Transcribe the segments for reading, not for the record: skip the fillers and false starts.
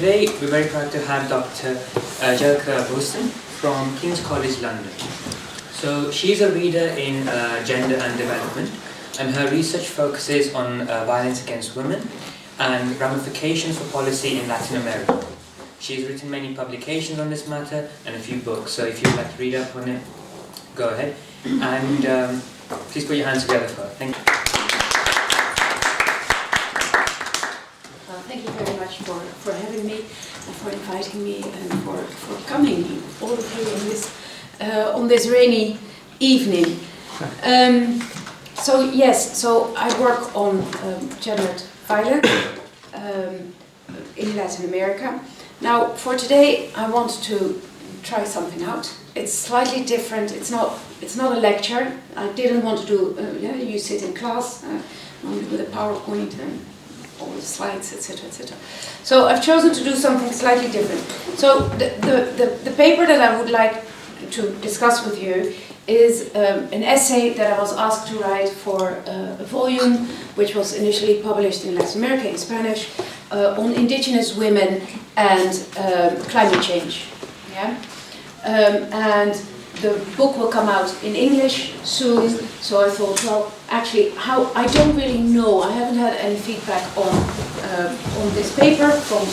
today we're very proud to have Dr. Jelke Boesten from King's College London. So she's a reader in gender and development, and her research focuses on violence against women and ramifications for policy in Latin America. She's written many publications on this matter and a few books, so if you'd like to read up on it, go ahead. And please put your hands together for her. Thank you. Thank you very much for having me and for inviting me and for coming, all of you, in this, on this rainy evening. So I work on gendered violence in Latin America. Now, for today, I want to try something out. It's slightly different. It's not a lecture. I didn't want to do. You sit in class with a PowerPoint and all the slides, etc., etc. So I've chosen to do something slightly different. So the paper that I would like to discuss with you is an essay that I was asked to write for a volume which was initially published in Latin America in Spanish on indigenous women and climate change. Yeah? And the book will come out in English soon, so I thought, well, actually, I don't really know. I haven't had any feedback on this paper from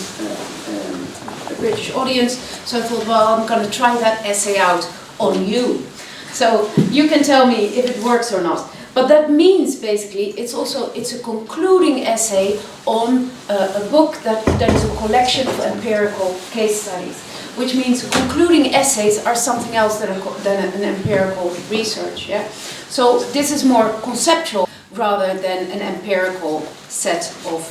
a British audience, so I thought, well, I'm going to try that essay out on you. So you can tell me if it works or not. But that means basically it's a concluding essay on a book that is a collection of empirical case studies, which means concluding essays are something else than an empirical research. Yeah? So this is more conceptual rather than an empirical set of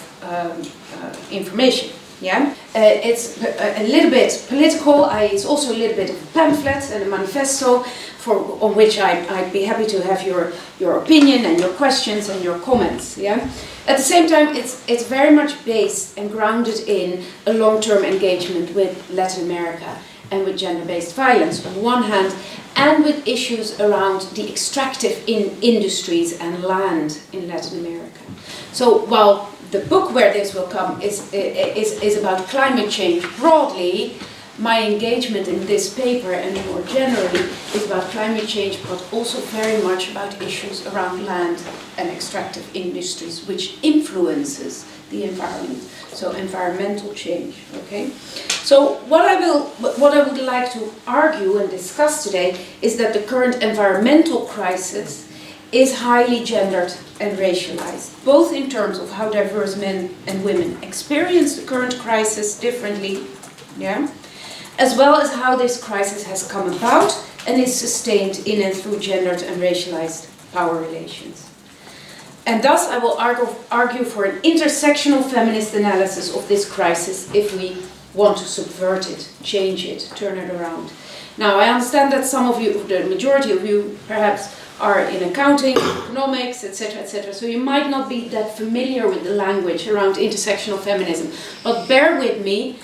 information. Yeah? It's a little bit political. It's also a little bit of a pamphlet and a manifesto on which I'd be happy to have your opinion and your questions and your comments. Yeah? At the same time, it's very much based and grounded in a long-term engagement with Latin America and with gender-based violence on one hand, and with issues around the extractive industries and land in Latin America. So while the book where this will come is about climate change broadly, my engagement in this paper and more generally is about climate change, but also very much about issues around land and extractive industries, which influences the environment. So environmental change. Okay. So what I would like to argue and discuss today is that the current environmental crisis is highly gendered and racialized, both in terms of how diverse men and women experience the current crisis differently, yeah, as well as how this crisis has come about and is sustained in and through gendered and racialized power relations. And thus I will argue for an intersectional feminist analysis of this crisis if we want to subvert it, change it, turn it around. Now, I understand that some of you, the majority of you, perhaps are in accounting, economics, etc., so you might not be that familiar with the language around intersectional feminism. But bear with me.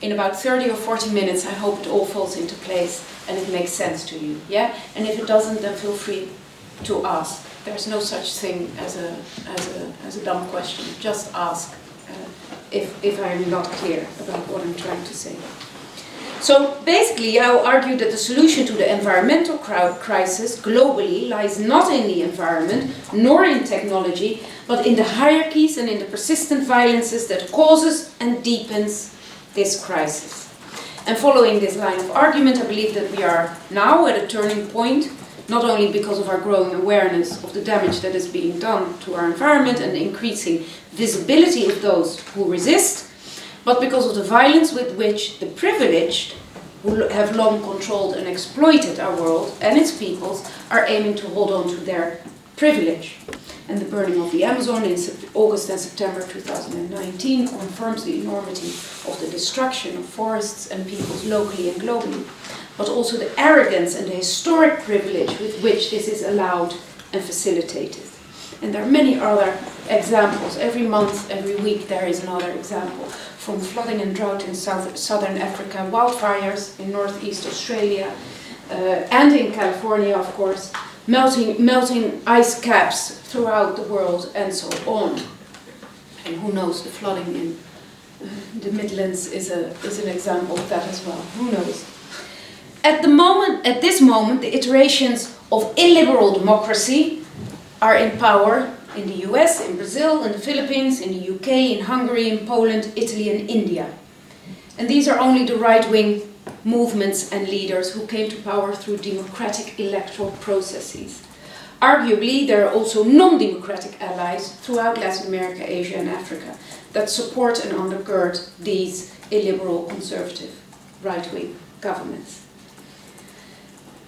In about 30 or 40 minutes, I hope it all falls into place and it makes sense to you. Yeah? And if it doesn't, then feel free to ask. There's no such thing as a dumb question. Just ask if I'm not clear about what I'm trying to say. So basically, I'll argue that the solution to the environmental crisis globally lies not in the environment, nor in technology, but in the hierarchies and in the persistent violences that causes and deepens this crisis. And following this line of argument, I believe that we are now at a turning point, not only because of our growing awareness of the damage that is being done to our environment and the increasing visibility of those who resist, but because of the violence with which the privileged, who have long controlled and exploited our world and its peoples, are aiming to hold on to their privilege. And the burning of the Amazon in August and September 2019 confirms the enormity of the destruction of forests and peoples locally and globally, but also the arrogance and the historic privilege with which this is allowed and facilitated. And there are many other examples. Every month, every week, there is another example. From flooding and drought in southern Africa, wildfires in northeast Australia, and in California, of course, melting ice caps throughout the world, and so on. And who knows, the flooding in the Midlands is an example of that as well. Who knows? At this moment, the iterations of illiberal democracy are in power in the US, in Brazil, in the Philippines, in the UK, in Hungary, in Poland, Italy, and India. And these are only the right-wing movements and leaders who came to power through democratic electoral processes. Arguably, there are also non-democratic allies throughout Latin America, Asia, and Africa that support and undergird these illiberal, conservative, right-wing governments.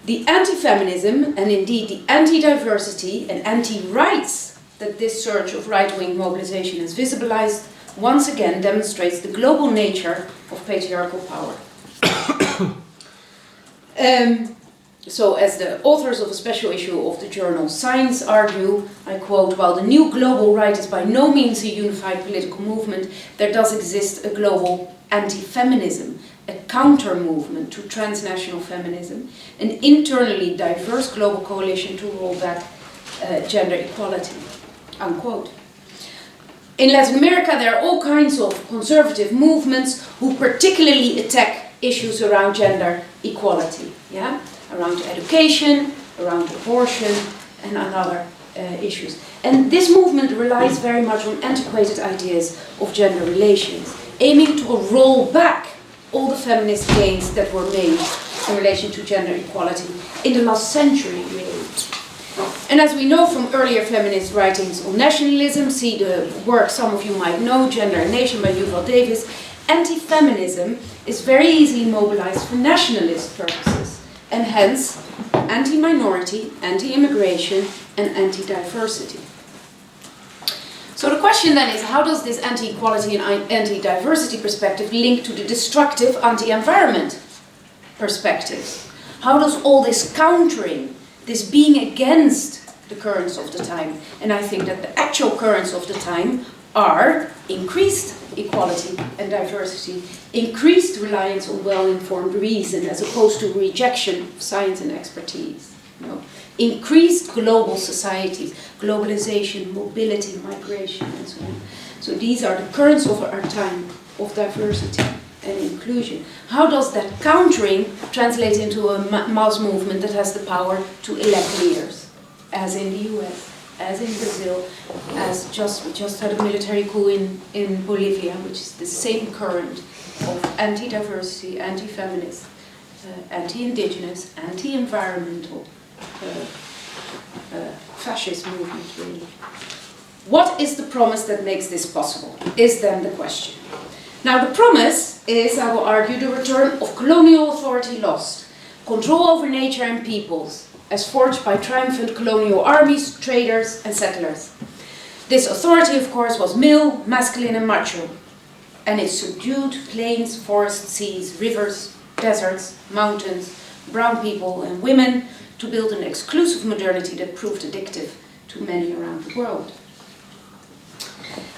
The anti-feminism, and indeed the anti-diversity and anti-rights that this surge of right-wing mobilization has visibilized, once again demonstrates the global nature of patriarchal power. So as the authors of a special issue of the journal Science argue, I quote, while the new global right is by no means a unified political movement, there does exist a global anti-feminism, a counter-movement to transnational feminism, an internally diverse global coalition to roll back gender equality, unquote. In Latin America, there are all kinds of conservative movements who particularly attack issues around gender equality, yeah? Around education, around abortion, and other issues. And this movement relies very much on antiquated ideas of gender relations, aiming to roll back all the feminist gains that were made in relation to gender equality in the last century, really. And as we know from earlier feminist writings on nationalism, see the work some of you might know, Gender and Nation by Yuval Davis, anti-feminism is very easily mobilized for nationalist purposes, and hence anti-minority, anti-immigration, and anti-diversity. So the question then is, how does this anti-equality and anti-diversity perspective link to the destructive anti-environment perspectives? How does all this countering, this being against the currents of the time, and I think that the actual currents of the time are increased equality and diversity, increased reliance on well-informed reason as opposed to rejection of science and expertise. You know? Increased global societies, globalization, mobility, migration, and so on. So these are the currents of our time of diversity and inclusion. How does that countering translate into a mass movement that has the power to elect leaders, as in the US? As in Brazil, we just had a military coup in Bolivia, which is the same current of anti-diversity, anti-feminist, anti-indigenous, anti-environmental, fascist movement, really. What is the promise that makes this possible, is then the question. Now the promise is, I will argue, the return of colonial authority lost, control over nature and peoples, as forged by triumphant colonial armies, traders, and settlers. This authority, of course, was male, masculine, and macho, and it subdued plains, forests, seas, rivers, deserts, mountains, brown people, and women to build an exclusive modernity that proved addictive to many around the world.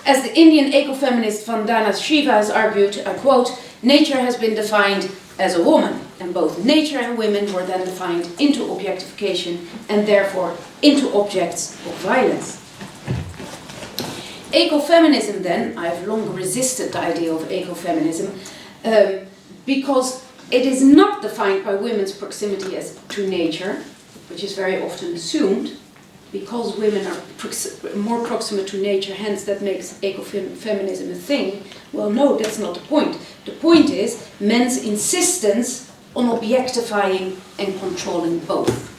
As the Indian ecofeminist Vandana Shiva has argued, I quote, nature has been defined as a woman, and both nature and women were then defined into objectification and therefore into objects of violence. Ecofeminism then, I've long resisted the idea of ecofeminism because it is not defined by women's proximity to nature, which is very often assumed, because women are more proximate to nature, hence that makes ecofeminism a thing. Well, no, that's not the point. The point is men's insistence on objectifying and controlling both.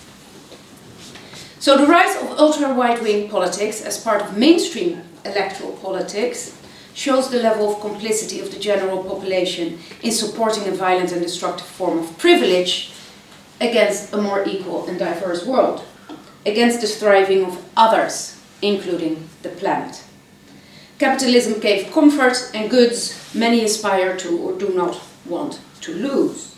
So the rise of ultra-right-wing politics as part of mainstream electoral politics shows the level of complicity of the general population in supporting a violent and destructive form of privilege against a more equal and diverse world, against the thriving of others, including the planet. Capitalism gave comfort and goods many aspire to or do not want to lose.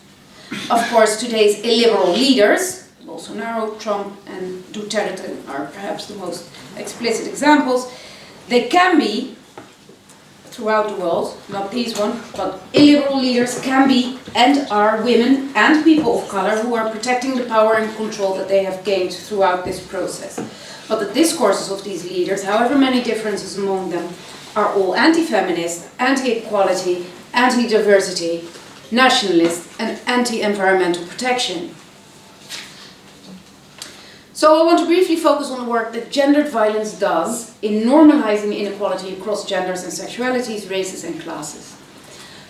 Of course, today's illiberal leaders, Bolsonaro, Trump, and Duterte are perhaps the most explicit examples. They can be, throughout the world, not these ones, but illiberal leaders can be and are women and people of color who are protecting the power and control that they have gained throughout this process. But the discourses of these leaders, however many differences among them, are all anti-feminist, anti-equality, anti-diversity, nationalist, and anti-environmental protection. So I want to briefly focus on the work that gendered violence does in normalizing inequality across genders and sexualities, races and classes.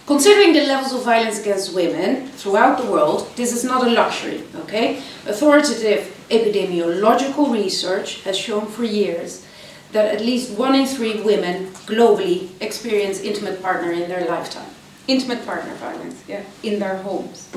Considering the levels of violence against women throughout the world, this is not a luxury, okay? Authoritative epidemiological research has shown for years that at least 1 in 3 women globally experience intimate partner in their lifetime. Intimate partner violence, yeah, in their homes.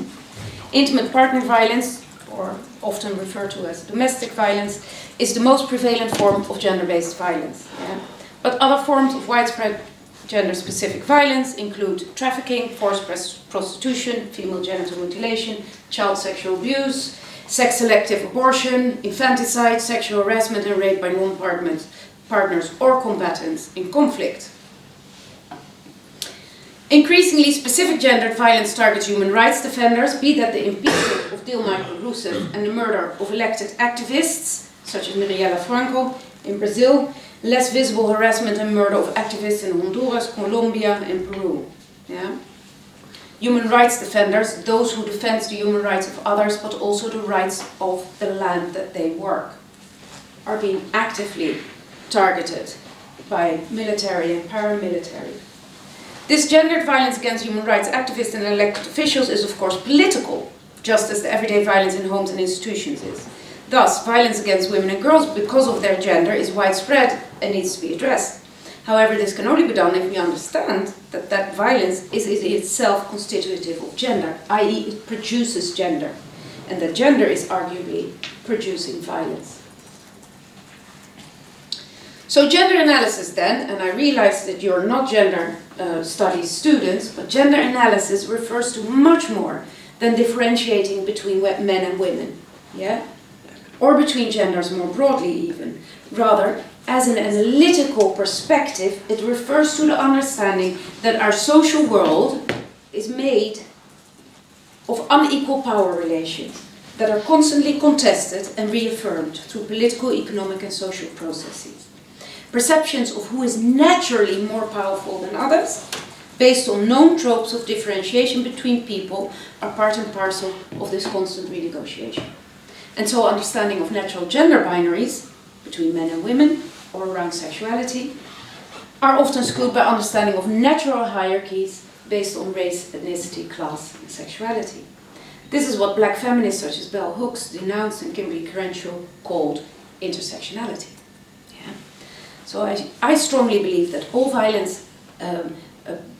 Intimate partner violence, or often referred to as domestic violence, is the most prevalent form of gender-based violence. Yeah? But other forms of widespread gender-specific violence include trafficking, forced prostitution, female genital mutilation, child sexual abuse, sex-selective abortion, infanticide, sexual harassment and rape by non-partners or combatants in conflict. Increasingly specific gendered violence targets human rights defenders, be that the impeachment of Dilma Rousseff and the murder of elected activists, such as Marielle Franco in Brazil, less visible harassment and murder of activists in Honduras, Colombia and Peru. Yeah? Human rights defenders, those who defend the human rights of others, but also the rights of the land that they work, are being actively targeted by military and paramilitary. This gendered violence against human rights activists and elected officials is of course political, just as the everyday violence in homes and institutions is. Thus, violence against women and girls because of their gender is widespread and needs to be addressed. However, this can only be done if we understand that that violence is itself constitutive of gender, i.e. it produces gender, and that gender is arguably producing violence. So gender analysis then, and I realize that you're not gender studies students, but gender analysis refers to much more than differentiating between men and women, yeah? Or between genders more broadly even. Rather, as an analytical perspective, it refers to the understanding that our social world is made of unequal power relations that are constantly contested and reaffirmed through political, economic and social processes. Perceptions of who is naturally more powerful than others, based on known tropes of differentiation between people, are part and parcel of this constant renegotiation. And so understanding of natural gender binaries, between men and women, or around sexuality, are often skewed by understanding of natural hierarchies based on race, ethnicity, class, and sexuality. This is what black feminists such as Bell Hooks denounced and Kimberly Crenshaw called intersectionality. Yeah? So I strongly believe that all violence,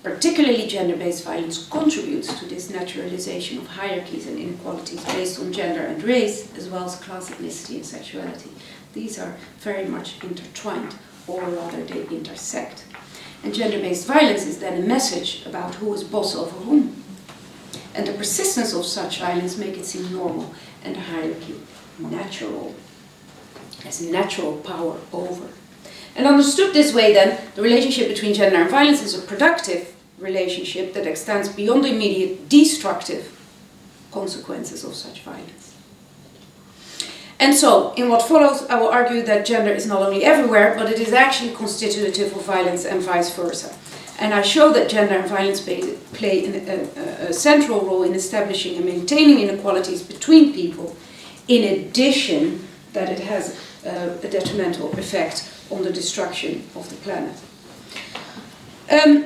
particularly gender-based violence, contributes to this naturalization of hierarchies and inequalities based on gender and race, as well as class, ethnicity, and sexuality. These are very much intertwined, or rather they intersect. And gender-based violence is then a message about who is boss over whom. And the persistence of such violence makes it seem normal, and the hierarchy natural, as natural power over. And understood this way then, the relationship between gender and violence is a productive relationship that extends beyond the immediate destructive consequences of such violence. And so, in what follows, I will argue that gender is not only everywhere, but it is actually constitutive of violence and vice versa. And I show that gender and violence play a central role in establishing and maintaining inequalities between people, in addition that it has a detrimental effect on the destruction of the planet.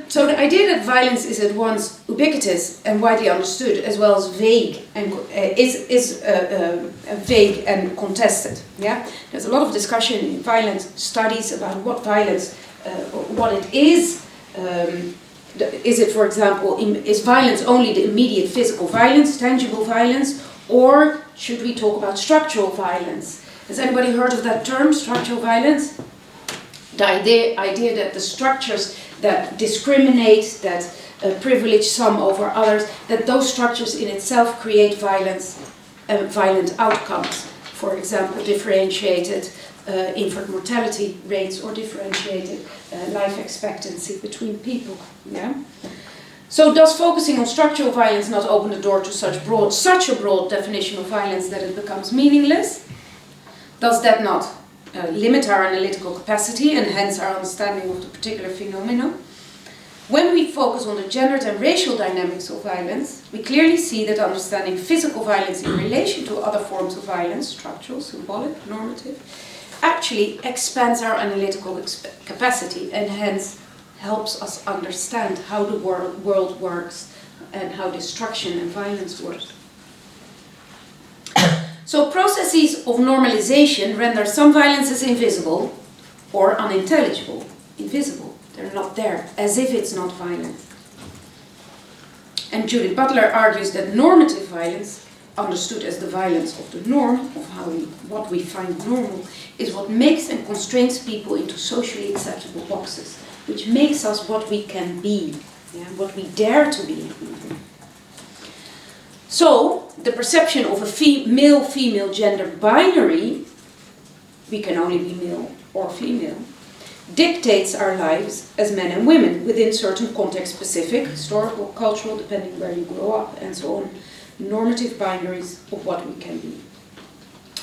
So the idea that violence is at once ubiquitous and widely understood, as well as vague and is vague and contested. Yeah, there's a lot of discussion in violence studies about what violence, what it is. Is it, for example, is violence only the immediate physical violence, tangible violence, or should we talk about structural violence? Has anybody heard of that term, structural violence? The idea that the structures that discriminate, that privilege some over others, that those structures in itself create violence and violent outcomes. For example, differentiated infant mortality rates or differentiated life expectancy between people. Yeah? So does focusing on structural violence not open the door to such a broad definition of violence that it becomes meaningless? Does that not limit our analytical capacity and hence our understanding of the particular phenomenon. When we focus on the gendered and racial dynamics of violence, we clearly see that understanding physical violence in relation to other forms of violence, structural, symbolic, normative, actually expands our analytical capacity and hence helps us understand how the world works and how destruction and violence works. So processes of normalization render some violences invisible or unintelligible, invisible. They're not there, as if it's not violent. And Judith Butler argues that normative violence, understood as the violence of the norm, of what we find normal, is what makes and constrains people into socially acceptable boxes, which makes us what we can be, what we dare to be. So, the perception of a male-female gender binary, we can only be male or female, dictates our lives as men and women within certain context-specific, historical, cultural, depending where you grow up, and so on, normative binaries of what we can be.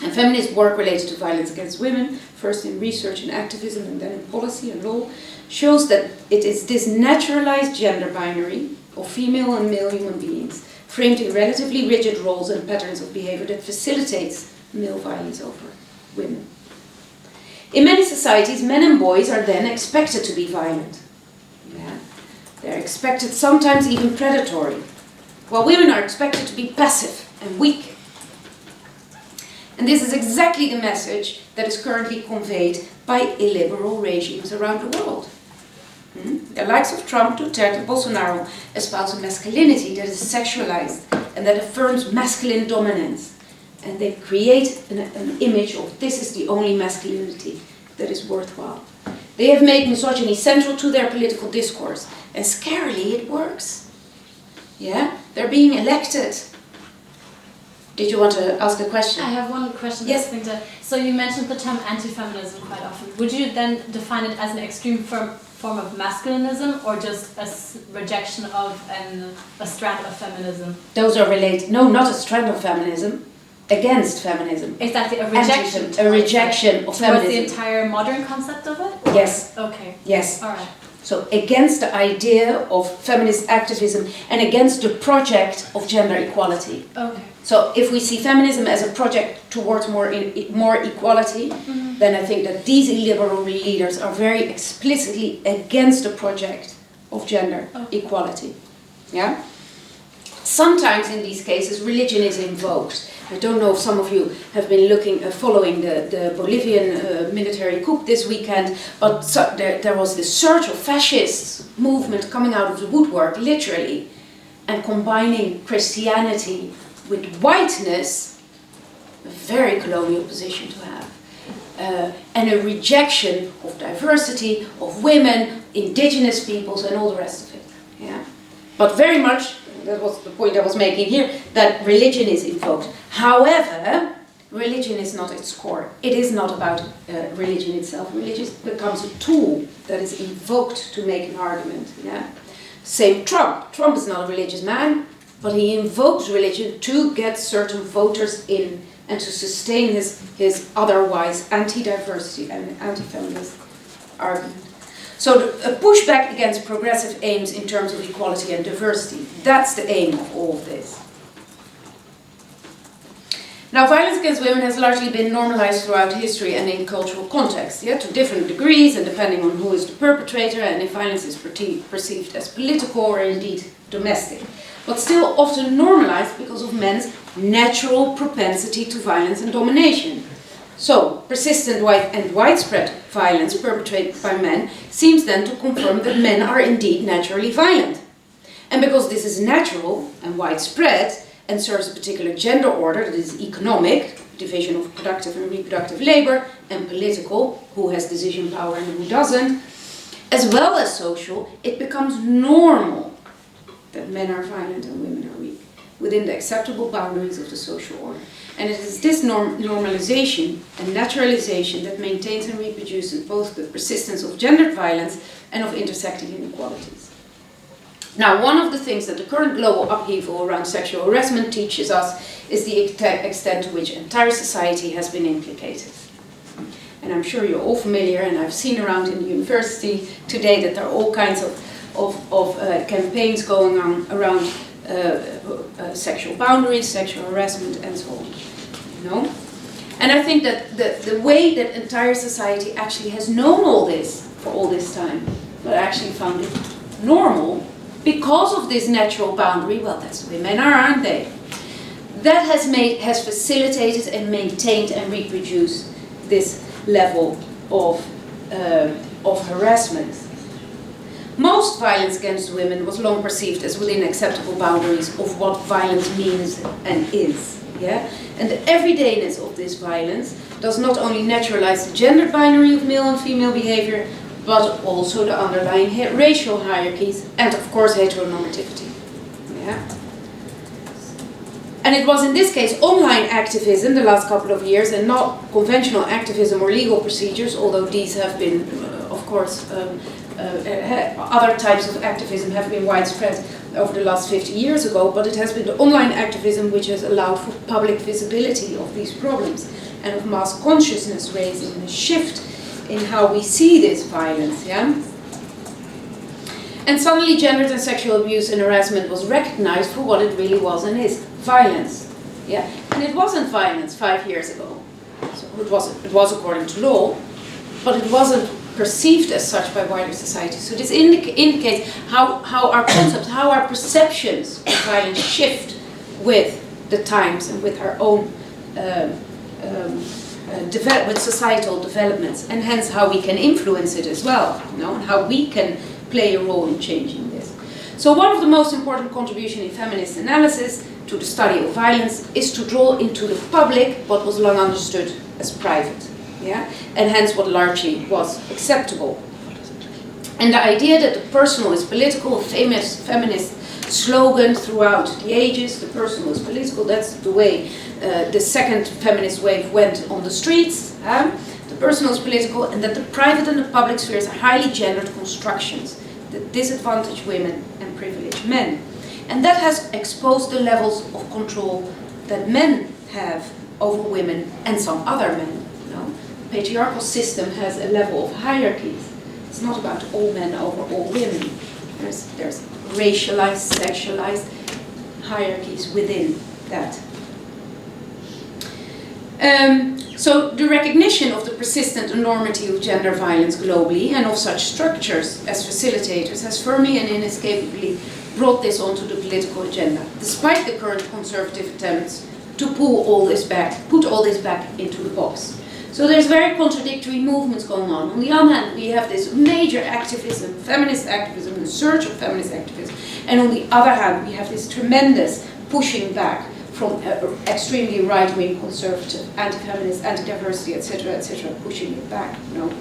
And feminist work related to violence against women, first in research and activism and then in policy and law, shows that it is this naturalized gender binary of female and male human beings, framed in relatively rigid roles and patterns of behavior, that facilitates male violence over women. In many societies, men and boys are then expected to be violent. They're expected, sometimes even predatory, while women are expected to be passive and weak. And this is exactly the message that is currently conveyed by illiberal regimes around the world. The likes of Trump, Duterte, and Bolsonaro espouse a masculinity that is sexualized and that affirms masculine dominance. And they create an image of this is the only masculinity that is worthwhile. They have made misogyny central to their political discourse. And scarily, it works. They're being elected. Did you want to ask a question? I have one question. Yes. So you mentioned the term anti-feminism quite often. Would you then define it as an extreme form of masculinism or just a rejection of a strand of feminism? Those are related. No, not a strand of feminism. Against feminism. Exactly, a rejection. A rejection of feminism. The entire modern concept of it? Or? Yes. Okay. Yes. All right. So against the idea of feminist activism and against the project of gender equality. Okay. So if we see feminism as a project towards more equality, then I think that these illiberal leaders are very explicitly against the project of gender equality. Yeah? Sometimes in these cases religion is invoked. I don't know if some of you have been following the Bolivian military coup this weekend, but there was this surge of fascist movement coming out of the woodwork, literally, and combining Christianity with whiteness, a very colonial position to have, and a rejection of diversity, of women, indigenous peoples, and all the rest of it. Yeah, but very much. That was the point I was making here, that religion is invoked. However, religion is not its core. It is not about religion itself. Religion becomes a tool that is invoked to make an argument. Yeah? Same Trump. Trump is not a religious man, but he invokes religion to get certain voters in and to sustain his otherwise anti-diversity and anti-feminist argument. So a pushback against progressive aims in terms of equality and diversity, that's the aim of all of this. Now, violence against women has largely been normalized throughout history and in cultural contexts, to different degrees and depending on who is the perpetrator and if violence is perceived as political or indeed domestic. But still often normalized because of men's natural propensity to violence and domination. So, persistent and widespread violence perpetrated by men seems then to confirm that men are indeed naturally violent. And because this is natural and widespread and serves a particular gender order that is economic, division of productive and reproductive labor, and political, who has decision power and who doesn't, as well as social, it becomes normal that men are violent and women are weak, within the acceptable boundaries of the social order. And it is this normalization and naturalization that maintains and reproduces both the persistence of gendered violence and of intersecting inequalities. Now, one of the things that the current global upheaval around sexual harassment teaches us is the extent to which entire society has been implicated. And I'm sure you're all familiar, and I've seen around in the university today that there are all kinds of campaigns going on around sexual boundaries, sexual harassment, and so on. You know? And I think that the way that entire society actually has known all this for all this time, but actually found it normal because of this natural boundary, well, that's the way men are, aren't they? That has facilitated and maintained and reproduced this level of harassment. Most violence against women was long perceived as within acceptable boundaries of what violence means and is. Yeah? And the everydayness of this violence does not only naturalize the gender binary of male and female behavior, but also the underlying racial hierarchies and, of course, heteronormativity. Yeah? And it was in this case online activism the last couple of years and not conventional activism or legal procedures, although these have been, of course, other types of activism have been widespread over the last 50 years ago, but it has been the online activism which has allowed for public visibility of these problems and of mass consciousness raising and a shift in how we see this violence. Yeah? And suddenly gendered and sexual abuse and harassment was recognized for what it really was and is, violence. Yeah? And it wasn't violence 5 years ago. So it was according to law, but it wasn't perceived as such by wider society. So this indicates how our concepts, how our perceptions of violence shift with the times and with our own with societal developments, and hence how we can influence it as well, you know, and how we can play a role in changing this. So one of the most important contributions in feminist analysis to the study of violence is to draw into the public what was long understood as private. Yeah? And hence what largely was acceptable. And the idea that the personal is political, a famous feminist slogan throughout the ages, the personal is political, that's the way the second feminist wave went on the streets. The personal is political, and that the private and the public spheres are highly gendered constructions that disadvantage women and privilege men. And that has exposed the levels of control that men have over women and some other men. You know? The patriarchal system has a level of hierarchies. It's not about all men over all women. There's racialized, sexualized hierarchies within that. So the recognition of the persistent enormity of gender violence globally and of such structures as facilitators has firmly and inescapably brought this onto the political agenda, despite the current conservative attempts to put all this back into the box. So there's very contradictory movements going on. On the one hand, we have this major activism, feminist activism, the surge of feminist activism, and on the other hand, we have this tremendous pushing back from extremely right-wing conservative, anti-feminist, anti-diversity, etc., pushing it back, you know.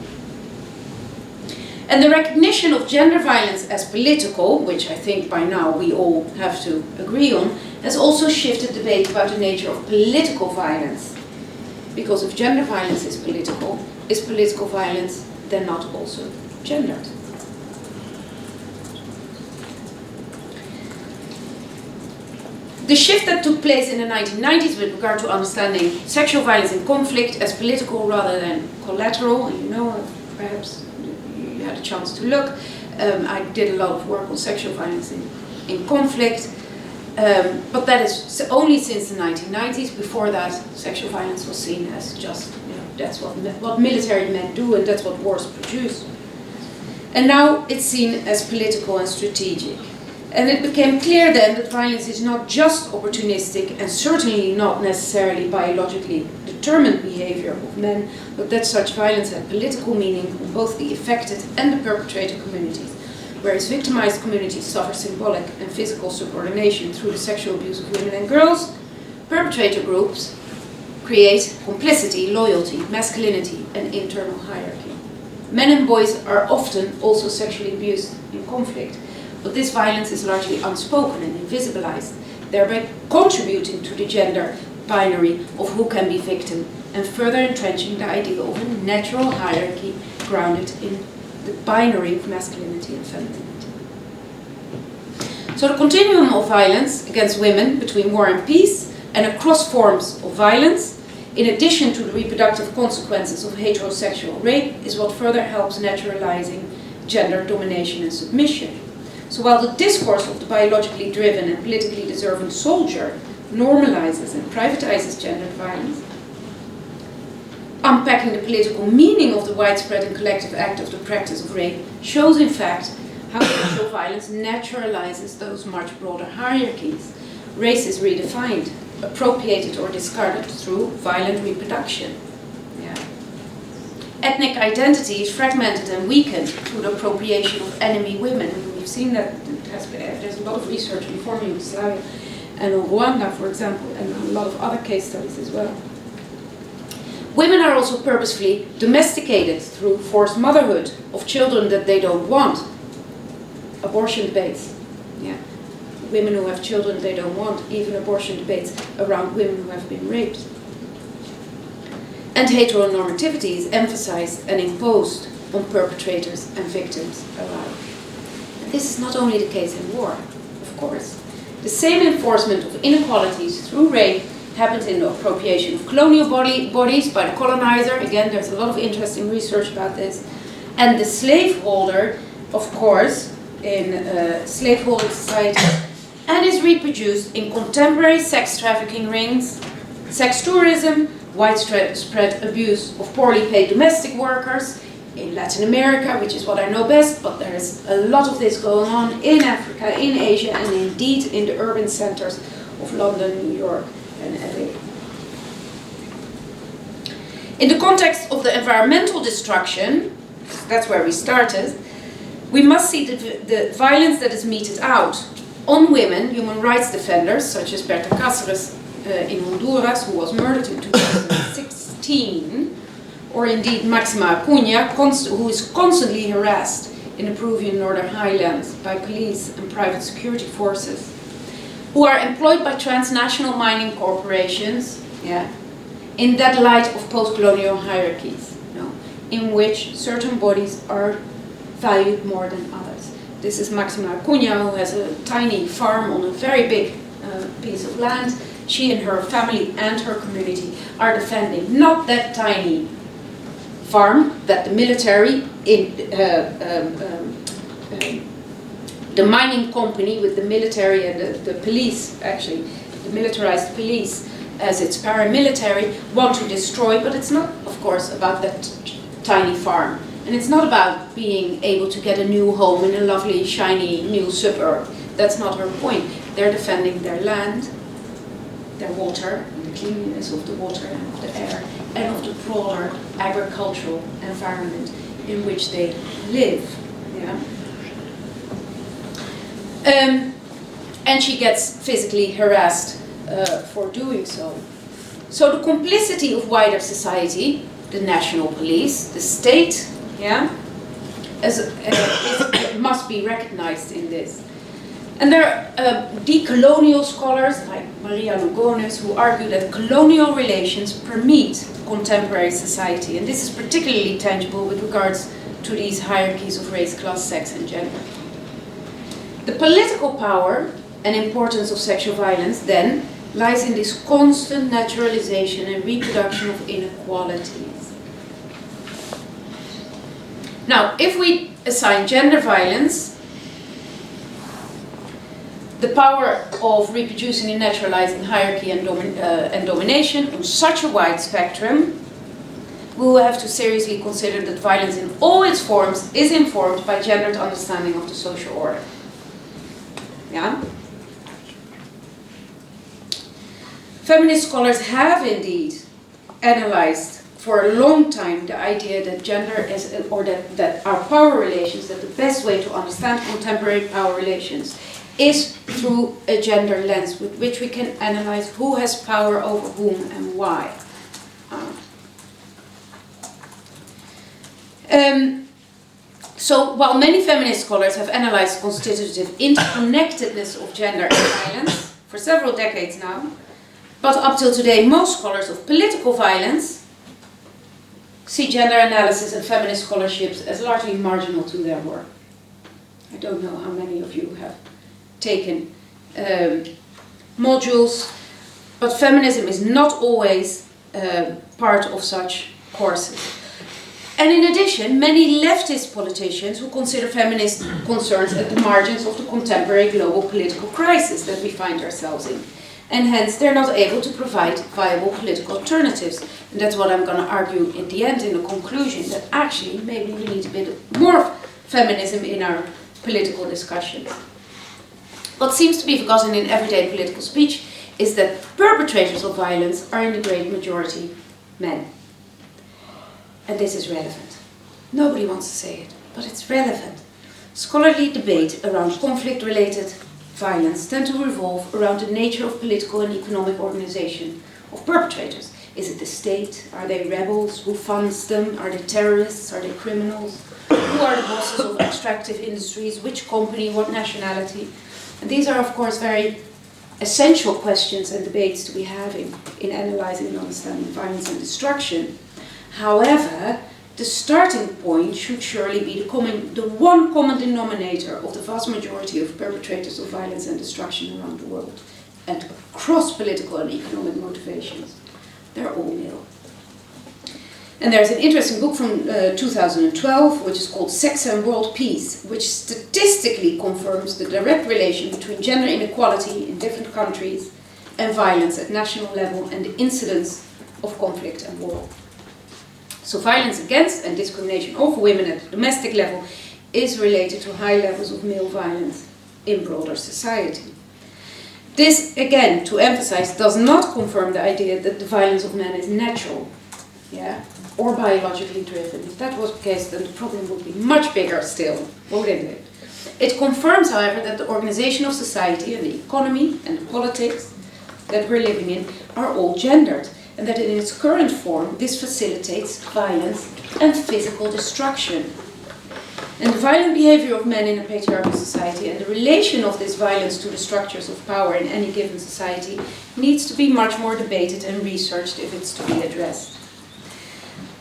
And the recognition of gender violence as political, which I think by now we all have to agree on, has also shifted debate about the nature of political violence. Because if gender violence is political violence then not also gendered? The shift that took place in the 1990s with regard to understanding sexual violence in conflict as political rather than collateral, and you know, perhaps you had a chance to look. I did a lot of work on sexual violence in conflict, but that is only since the 1990s. Before that, sexual violence was seen as just, you know, that's what military men do and that's what wars produce. And now it's seen as political and strategic. And it became clear then that violence is not just opportunistic and certainly not necessarily biologically determined behavior of men, but that such violence had political meaning on both the affected and the perpetrator communities. Whereas victimized communities suffer symbolic and physical subordination through the sexual abuse of women and girls, perpetrator groups create complicity, loyalty, masculinity, and internal hierarchy. Men and boys are often also sexually abused in conflict, but this violence is largely unspoken and invisibilized, thereby contributing to the gender binary of who can be victim and further entrenching the idea of a natural hierarchy grounded in the binary of masculinity and femininity. So the continuum of violence against women between war and peace and across forms of violence in addition to the reproductive consequences of heterosexual rape, is what further helps naturalizing gender domination and submission. So while the discourse of the biologically driven and politically deserving soldier normalizes and privatizes gendered violence, unpacking the political meaning of the widespread and collective act of the practice of rape shows in fact how sexual violence naturalizes those much broader hierarchies. Race is redefined, appropriated or discarded through violent reproduction. Yeah. Ethnic identity is fragmented and weakened through the appropriation of enemy women. We've seen that there's a lot of research on former Yugoslavia and on Rwanda, for example, and a lot of other case studies as well. Women are also purposefully domesticated through forced motherhood of children that they don't want. Abortion debates. Yeah. Women who have children they don't want, even abortion debates around women who have been raped. And heteronormativity is emphasized and imposed on perpetrators and victims alike. And this is not only the case in war, of course. The same enforcement of inequalities through rape happens in the appropriation of colonial bodies by the colonizer. Again, there's a lot of interesting research about this. And the slaveholder, of course, in slaveholding society, and is reproduced in contemporary sex trafficking rings, sex tourism, widespread abuse of poorly paid domestic workers in Latin America, which is what I know best, but there is a lot of this going on in Africa, in Asia, and indeed in the urban centers of London, New York, and LA. In the context of the environmental destruction, that's where we started, we must see the violence that is meted out on women, human rights defenders, such as Berta Cáceres in Honduras, who was murdered in 2016, or indeed Máxima Acuña, who is constantly harassed in the Peruvian Northern Highlands by police and private security forces, who are employed by transnational mining corporations, yeah, in that light of post-colonial hierarchies, you know, in which certain bodies are valued more than others. This is Máxima Acuña, who has a tiny farm on a very big piece of land. She and her family and her community are defending not that tiny farm that the military, the mining company with the military and the police, actually, the militarized police as its paramilitary, want to destroy, but it's not, of course, about that tiny farm. And it's not about being able to get a new home in a lovely, shiny, new suburb. That's not her point. They're defending their land, their water, and the cleanliness of the water and of the air, and of the broader agricultural environment in which they live. Yeah? And she gets physically harassed for doing so. So the complicity of wider society, the national police, the state, yeah, must be recognized in this. And there are decolonial scholars like Maria Lugones who argue that colonial relations permeate contemporary society, and this is particularly tangible with regards to these hierarchies of race, class, sex, and gender. The political power and importance of sexual violence then lies in this constant naturalization and reproduction of inequalities. Now, if we assign gender violence the power of reproducing and naturalizing hierarchy and domination on such a wide spectrum, we will have to seriously consider that violence in all its forms is informed by gendered understanding of the social order. Yeah? Feminist scholars have indeed analyzed for a long time the idea that gender is, or that our power relations, that the best way to understand contemporary power relations is through a gender lens with which we can analyze who has power over whom and why. So while many feminist scholars have analyzed constitutive interconnectedness of gender and violence for several decades now, but up till today most scholars of political violence see gender analysis and feminist scholarships as largely marginal to their work. I don't know how many of you have taken modules, but feminism is not always part of such courses. And in addition, many leftist politicians who consider feminist concerns at the margins of the contemporary global political crisis that we find ourselves in. And hence they're not able to provide viable political alternatives. And that's what I'm going to argue at the end in the conclusion, that actually maybe we need a bit more feminism in our political discussions. What seems to be forgotten in everyday political speech is that perpetrators of violence are in the great majority men. And this is relevant. Nobody wants to say it, but it's relevant. Scholarly debate around conflict-related violence tend to revolve around the nature of political and economic organization of perpetrators. Is it the state? Are they rebels? Who funds them? Are they terrorists? Are they criminals? Who are the bosses of extractive industries? Which company? What nationality? And these are, of course, very essential questions and debates to be having in analyzing and understanding violence and destruction. However, the starting point should surely be the one common denominator of the vast majority of perpetrators of violence and destruction around the world, and across political and economic motivations. They're all male. And there's an interesting book from 2012, which is called Sex and World Peace, which statistically confirms the direct relation between gender inequality in different countries and violence at national level and the incidence of conflict and war. So violence against and discrimination of women at the domestic level is related to high levels of male violence in broader society. This, again, to emphasize, does not confirm the idea that the violence of men is natural, or biologically driven. If that was the case, then the problem would be much bigger still, wouldn't it? It confirms, however, that the organization of society and the economy and the politics that we're living in are all gendered, and that in its current form, this facilitates violence and physical destruction. And the violent behavior of men in a patriarchal society and the relation of this violence to the structures of power in any given society needs to be much more debated and researched if it's to be addressed.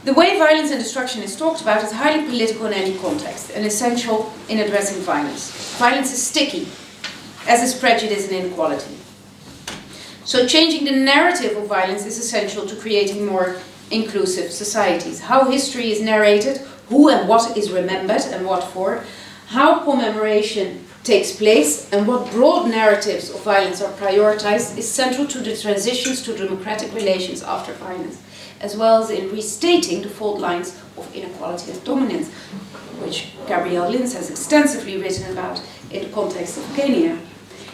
The way violence and destruction is talked about is highly political in any context and essential in addressing violence. Violence is sticky, as is prejudice and inequality. So changing the narrative of violence is essential to creating more inclusive societies. How history is narrated, who and what is remembered and what for, how commemoration takes place and what broad narratives of violence are prioritized is central to the transitions to democratic relations after violence, as well as in restating the fault lines of inequality and dominance, which Gabrielle Lins has extensively written about in the context of Kenya.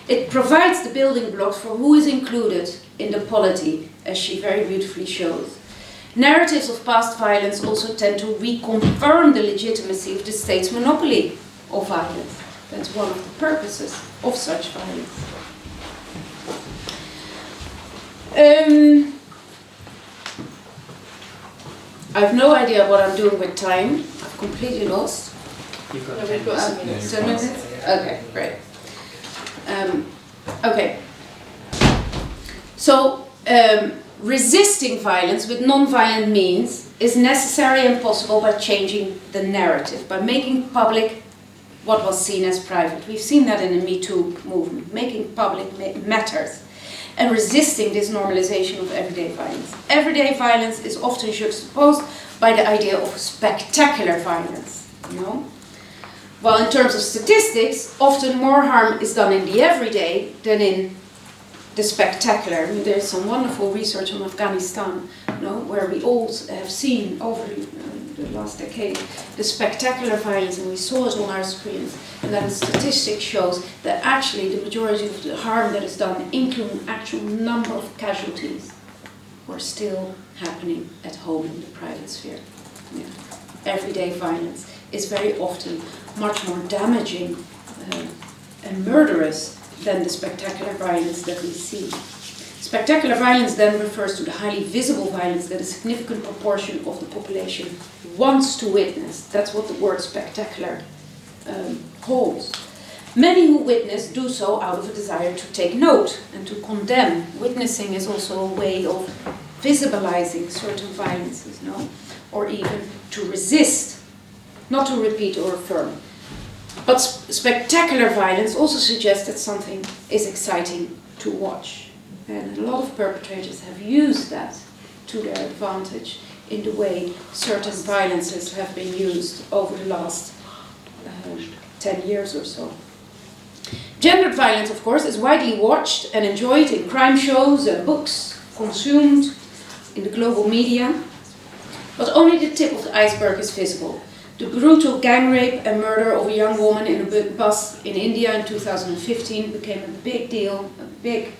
It provides the building blocks for who is included in the polity, as she very beautifully shows. Narratives of past violence also tend to reconfirm the legitimacy of the state's monopoly of violence. That's one of the purposes of such violence. I have no idea what I'm doing with time. I've completely lost. You've got 10 minutes. 10 minutes? Okay, great. Okay. So, resisting violence with non-violent means is necessary and possible by changing the narrative, by making public what was seen as private. We've seen that in the Me Too movement. Making public matters. And resisting this normalization of everyday violence. Everyday violence is often juxtaposed by the idea of spectacular violence, you know? While in terms of statistics, often more harm is done in the everyday than in the spectacular. I mean, there's some wonderful research on Afghanistan, you know, where we all have seen over the last decade the spectacular violence, and we saw it on our screens. And then the statistic shows that actually the majority of the harm that is done, including actual number of casualties, were still happening at home in the private sphere. Yeah. Everyday violence is very often much more damaging and murderous than the spectacular violence that we see. Spectacular violence then refers to the highly visible violence that a significant proportion of the population wants to witness. That's what the word spectacular holds. Many who witness do so out of a desire to take note and to condemn. Witnessing is also a way of visibilizing certain violences, no? Or even to resist, not to repeat or affirm. But spectacular violence also suggests that something is exciting to watch. And a lot of perpetrators have used that to their advantage in the way certain violences have been used over the last 10 years or so. Gendered violence, of course, is widely watched and enjoyed in crime shows and books, consumed in the global media. But only the tip of the iceberg is visible. The brutal gang rape and murder of a young woman in a bus in India in 2015 became a big deal, a big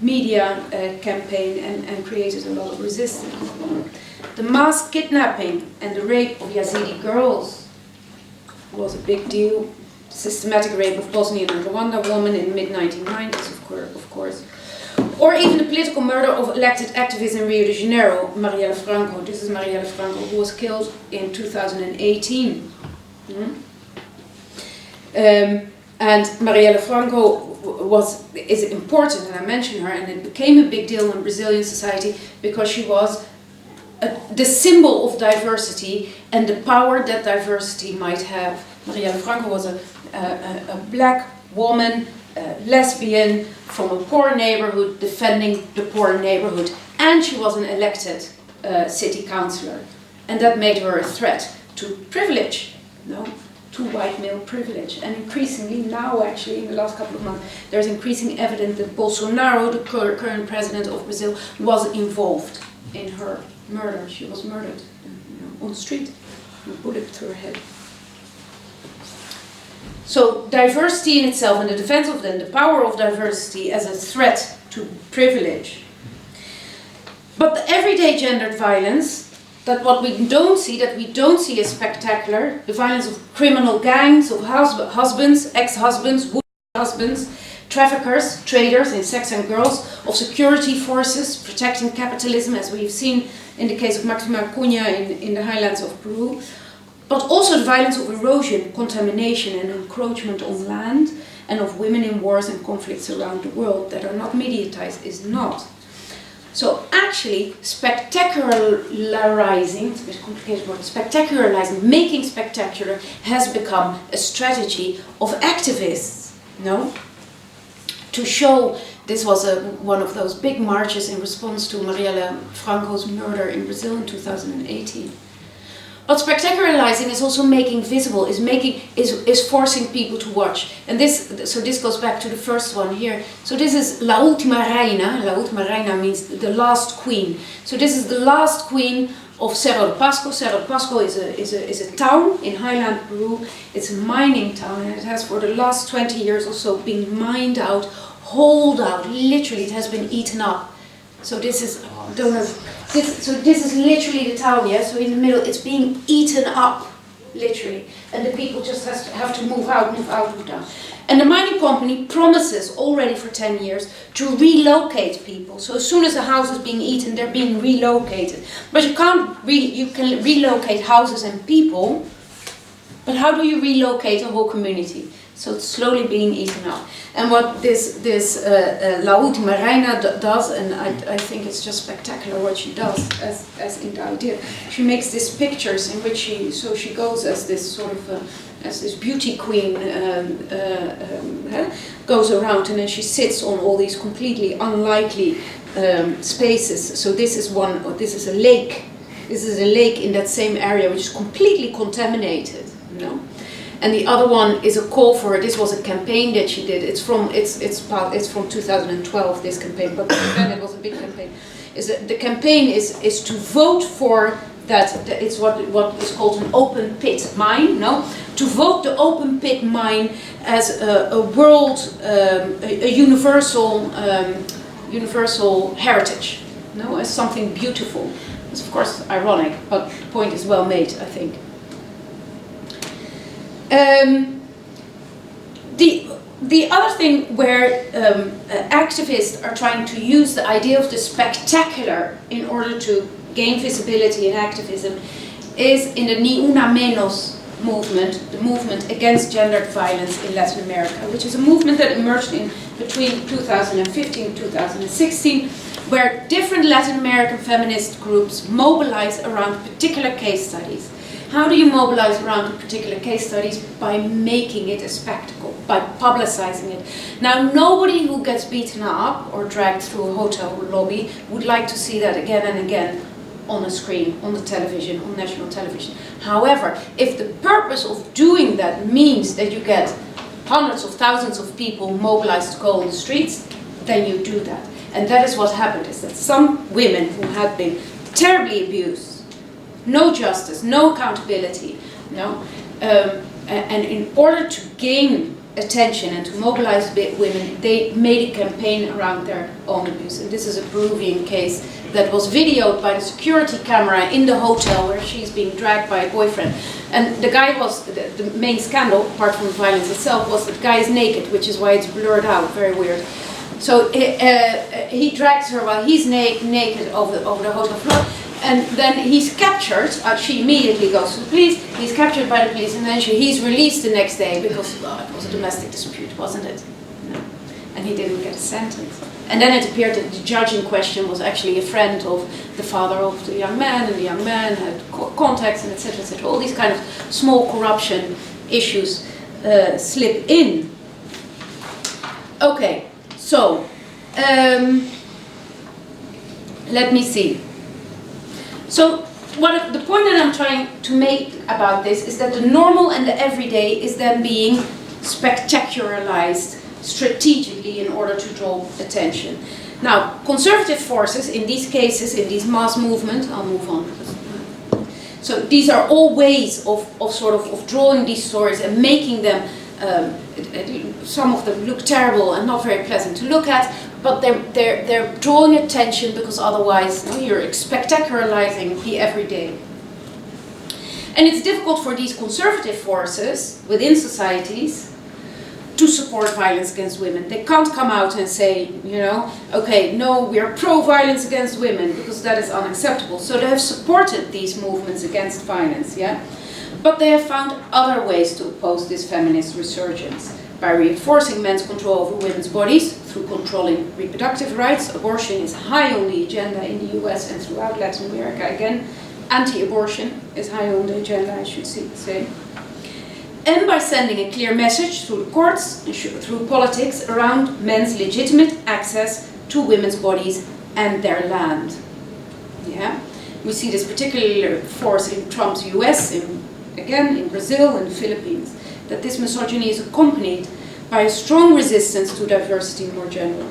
media campaign and created a lot of resistance. The mass kidnapping and the rape of Yazidi girls was a big deal. Systematic rape of Bosnian and Rwanda women in the mid-1990s, of course. Or even the political murder of elected activist in Rio de Janeiro, Marielle Franco. This is Marielle Franco, who was killed in 2018. And Marielle Franco is important, and I mention her, and it became a big deal in Brazilian society because she was the symbol of diversity and the power that diversity might have. Marielle Franco was a black woman, lesbian, from a poor neighborhood, defending the poor neighborhood, and she was an elected city councillor, and that made her a threat to privilege, to white male privilege. And increasingly now, actually, in the last couple of months, there's increasing evidence that Bolsonaro, the current president of Brazil, was involved in her murder. She was murdered on the street, a bullet through her head. So diversity in itself and the defense of them, the power of diversity as a threat to privilege. But the everyday gendered violence, that we don't see as spectacular, the violence of criminal gangs, of husbands, ex-husbands, would husbands, traffickers, traders in sex and girls, of security forces protecting capitalism, as we've seen in the case of Maxima Acuña in the highlands of Peru, but also the violence of erosion, contamination and encroachment on land, and of women in wars and conflicts around the world that are not mediatized, is not. So actually, spectacularizing, it's a bit complicated word, spectacularizing, making spectacular, has become a strategy of activists, to show. This was one of those big marches in response to Marielle Franco's murder in Brazil in 2018. But spectacularizing is also making visible, is forcing people to watch. And this goes back to the first one here. So this is La Última Reina. La Última Reina means the last queen. So this is the last queen of Cerro de Pasco. Cerro de Pasco is a town in highland Peru. It's a mining town, and it has for the last 20 years or so been mined out, hauled out. Literally, it has been eaten up. So this is, this is literally the town, yeah? So in the middle, it's being eaten up, literally. And the people just have to move out. And the mining company promises already for 10 years to relocate people. So as soon as a house is being eaten, they're being relocated. But you can relocate houses and people, but how do you relocate a whole community? So it's slowly being eaten up. And what this La Última Reina does, and I think it's just spectacular what she does as in the idea. She makes these pictures in which she goes as this sort of as this beauty queen, goes around, and then she sits on all these completely unlikely spaces. So this is a lake. This is a lake in that same area which is completely contaminated, And the other one is a call for. This was a campaign that she did. It's from 2012. This campaign, but then it was a big campaign. The campaign is to vote for that. It's what is called an open pit mine. To vote the open pit mine as a world, a universal heritage. As something beautiful. It's of course ironic, but the point is well made, I think. The other thing where activists are trying to use the idea of the spectacular in order to gain visibility in activism is in the Ni Una Menos movement, the movement against gendered violence in Latin America, which is a movement that emerged between 2015 and 2016, where different Latin American feminist groups mobilize around particular case studies. How do you mobilize around particular case studies? By making it a spectacle, by publicizing it. Now, nobody who gets beaten up or dragged through a hotel lobby would like to see that again and again on a screen, on the television, on national television. However, if the purpose of doing that means that you get hundreds of thousands of people mobilized to go on the streets, then you do that. And that is what happened, is that some women who had been terribly abused, no justice, no accountability, and in order to gain attention and to mobilize women, they made a campaign around their own abuse. And this is a Peruvian case that was videoed by the security camera in the hotel where she's being dragged by a boyfriend. And the guy was, the main scandal, apart from the violence itself, was that the guy is naked, which is why it's blurred out, very weird. So he drags her while he's naked over the hotel floor, and then he's captured. She immediately goes to the police. He's captured by the police, and then he's released the next day because it was a domestic dispute, wasn't it? No. And he didn't get a sentence. And then it appeared that the judge in question was actually a friend of the father of the young man, and the young man had contacts, and etc., etc. All these kind of small corruption issues slip in. Okay. So, let me see. So, the point that I'm trying to make about this is that the normal and the everyday is then being spectacularized strategically in order to draw attention. Now, conservative forces in these cases, in these mass movements, I'll move on. So these are all ways of drawing these stories and making them. Some of them look terrible and not very pleasant to look at, but they're drawing attention because otherwise you're spectacularizing the everyday. And it's difficult for these conservative forces within societies to support violence against women. They can't come out and say, okay, no, we are pro-violence against women, because that is unacceptable. So they have supported these movements against violence, yeah? But they have found other ways to oppose this feminist resurgence by reinforcing men's control over women's bodies through controlling reproductive rights. Abortion is high on the agenda in the US and throughout Latin America. Again, anti-abortion is high on the agenda, I should say. And by sending a clear message through the courts and through politics around men's legitimate access to women's bodies and their land. Yeah, we see this particular force in Trump's US, again in Brazil and the Philippines, that this misogyny is accompanied by a strong resistance to diversity more generally.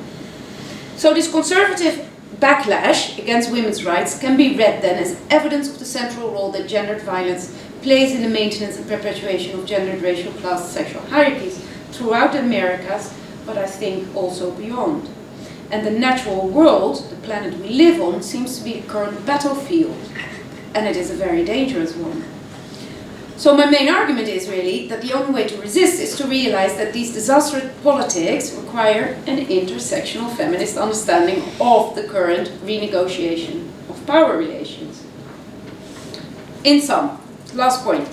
So this conservative backlash against women's rights can be read then as evidence of the central role that gendered violence plays in the maintenance and perpetuation of gendered, racial, class, sexual hierarchies throughout the Americas, but I think also beyond. And the natural world, the planet we live on, seems to be the current battlefield, and it is a very dangerous one. So my main argument is really that the only way to resist is to realize that these disastrous politics require an intersectional feminist understanding of the current renegotiation of power relations. In sum, last point,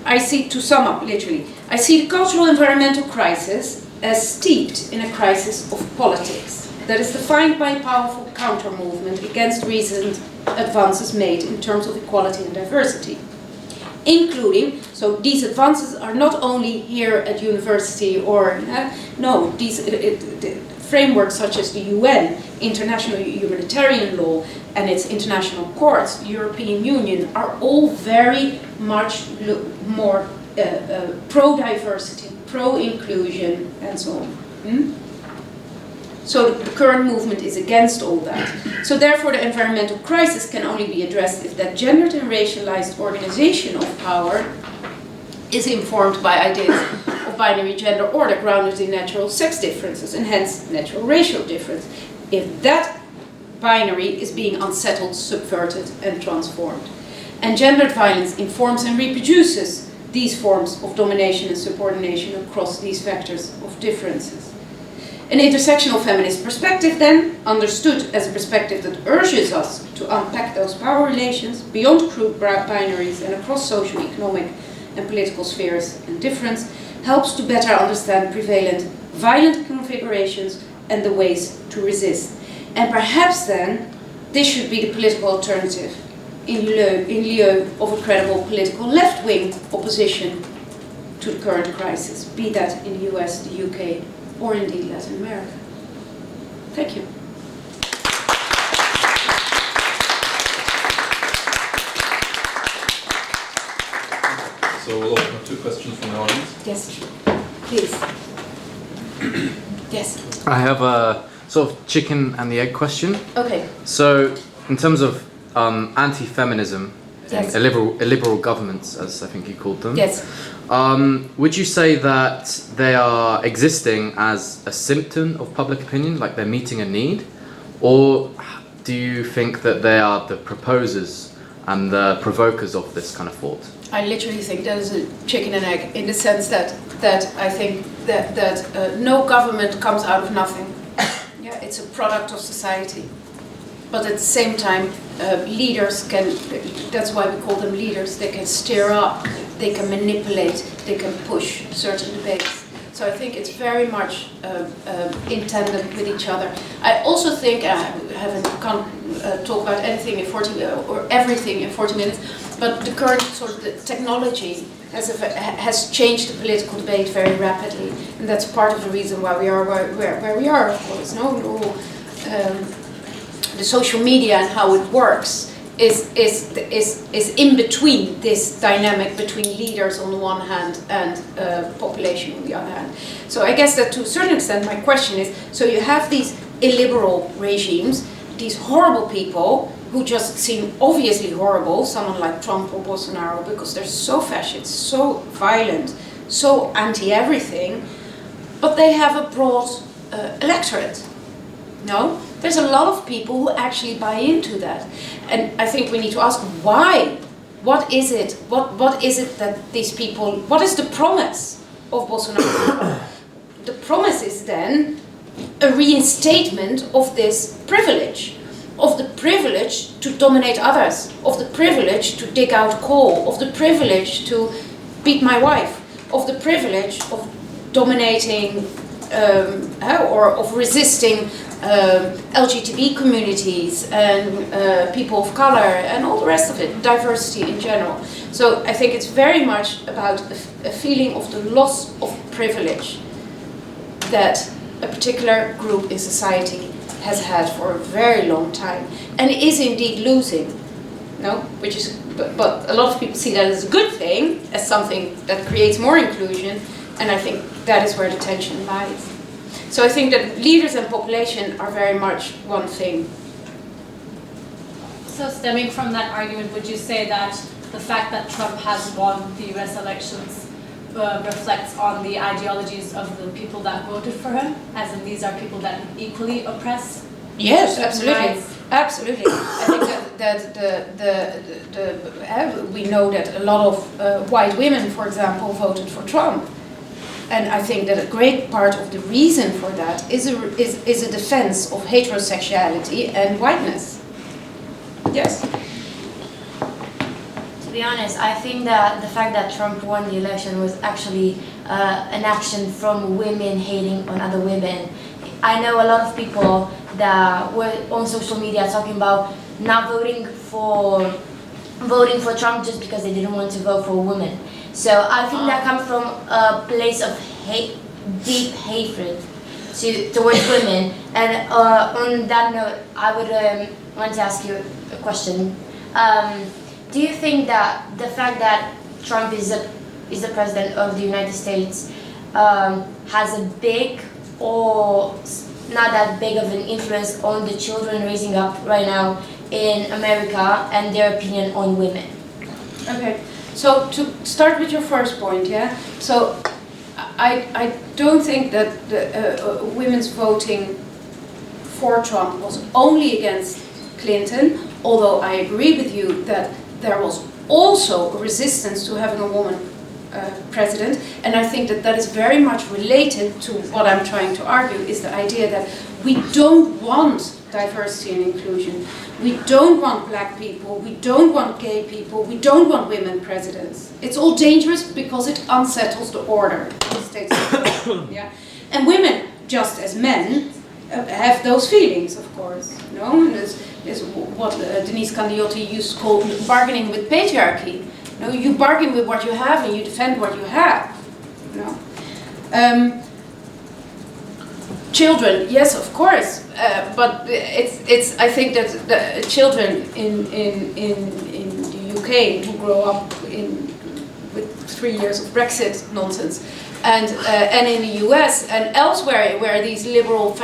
to sum up literally, I see the cultural environmental crisis as steeped in a crisis of politics that is defined by a powerful counter-movement against recent advances made in terms of equality and diversity. Including, so these advances are not only here at university or, no, these frameworks such as the UN, international humanitarian law, and its international courts, the European Union, are all very much more pro-diversity, pro-inclusion, and so on. So the current movement is against all that. So therefore the environmental crisis can only be addressed if that gendered and racialized organization of power is informed by ideas of binary gender order grounded in natural sex differences and hence natural racial difference. If that binary is being unsettled, subverted and transformed. And gendered violence informs and reproduces these forms of domination and subordination across these vectors of differences. An intersectional feminist perspective then, understood as a perspective that urges us to unpack those power relations beyond crude binaries and across social, economic and political spheres and difference, helps to better understand prevalent violent configurations and the ways to resist. And perhaps then, this should be the political alternative in lieu of a credible political left-wing opposition to the current crisis, be that in the US, the UK, or indeed Latin America. Thank you. So we'll open up 2 questions from the audience. Yes, please. Yes. I have a sort of chicken and the egg question. Okay. So, in terms of anti-feminism, Yes. illiberal governments, as I think you called them. Yes. Would you say that they are existing as a symptom of public opinion, like they're meeting a need? Or do you think that they are the proposers and the provokers of this kind of thought? I literally think that is a chicken and egg, in the sense that I think that no government comes out of nothing. Yeah, it's a product of society. But at the same time, leaders can, that's why we call them leaders, they can stir up, they can manipulate, they can push certain debates. So I think it's very much in tandem with each other. I also think, and can't talk about anything in 40 or everything in 40 minutes, but the current sort of the technology has changed the political debate very rapidly, and that's part of the reason why we are where we are, of course. The social media and how it works is in between this dynamic between leaders on the one hand and population on the other hand. So I guess that to a certain extent my question is, so you have these illiberal regimes, these horrible people who just seem obviously horrible, someone like Trump or Bolsonaro, because they're so fascist, so violent, so anti-everything, but they have a broad electorate. No? There's a lot of people who actually buy into that. And I think we need to ask why? What is it? What is it that these people, what is the promise of Bolsonaro? The promise is then a reinstatement of this privilege. Of the privilege to dominate others. Of the privilege to dig out coal. Of the privilege to beat my wife. Of the privilege of dominating or of resisting LGBT communities and people of color and all the rest of it, diversity in general. So I think it's very much about a feeling of the loss of privilege that a particular group in society has had for a very long time and is indeed losing. No, which is, but a lot of people see that as a good thing, as something that creates more inclusion, and I think that is where the tension lies. So I think that leaders and population are very much one thing. So stemming from that argument, would you say that the fact that Trump has won the US elections reflects on the ideologies of the people that voted for him, as in these are people that equally oppress? Yes, absolutely. Absolutely. I think that we know that a lot of white women, for example, voted for Trump. And I think that a great part of the reason for that is a defense of heterosexuality and whiteness. Yes? To be honest, I think that the fact that Trump won the election was actually an action from women hating on other women. I know a lot of people that were on social media talking about not voting for Trump just because they didn't want to vote for a woman. So I think that comes from a place of hate, deep hatred towards women. And on that note, I would want to ask you a question. Do you think that the fact that Trump is the president of the United States has a big or not that big of an influence on the children raising up right now in America and their opinion on women? Okay. So to start with your first point, yeah. So I don't think that the women's voting for Trump was only against Clinton, although I agree with you that there was also a resistance to having a woman president, and I think that that is very much related to what I'm trying to argue, is the idea that we don't want diversity and inclusion. We don't want black people, we don't want gay people, we don't want women presidents. It's all dangerous because it unsettles the order in the States. Yeah? And women, just as men, have those feelings, of course. No? And is what Denise Candiotti used to call bargaining with patriarchy. You know, you bargain with what you have and you defend what you have. You know. Children, yes, of course, but it's. I think that the children in the UK who grow up with 3 years of Brexit nonsense, and in the US and elsewhere where these liberal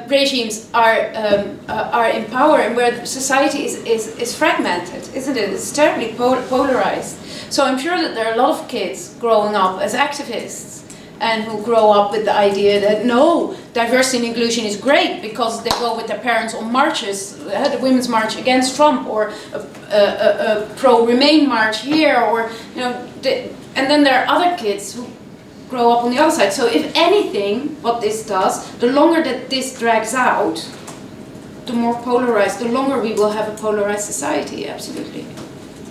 regimes are in power and where society is fragmented, isn't it? It's terribly polarized. So I'm sure that there are a lot of kids growing up as activists and who grow up with the idea that no, diversity and inclusion is great because they go with their parents on marches, the Women's March against Trump, or a pro-Remain march here, or you know, and then there are other kids who grow up on the other side. So if anything, what this does, the longer that this drags out, the more polarized, the longer we will have a polarized society. Absolutely,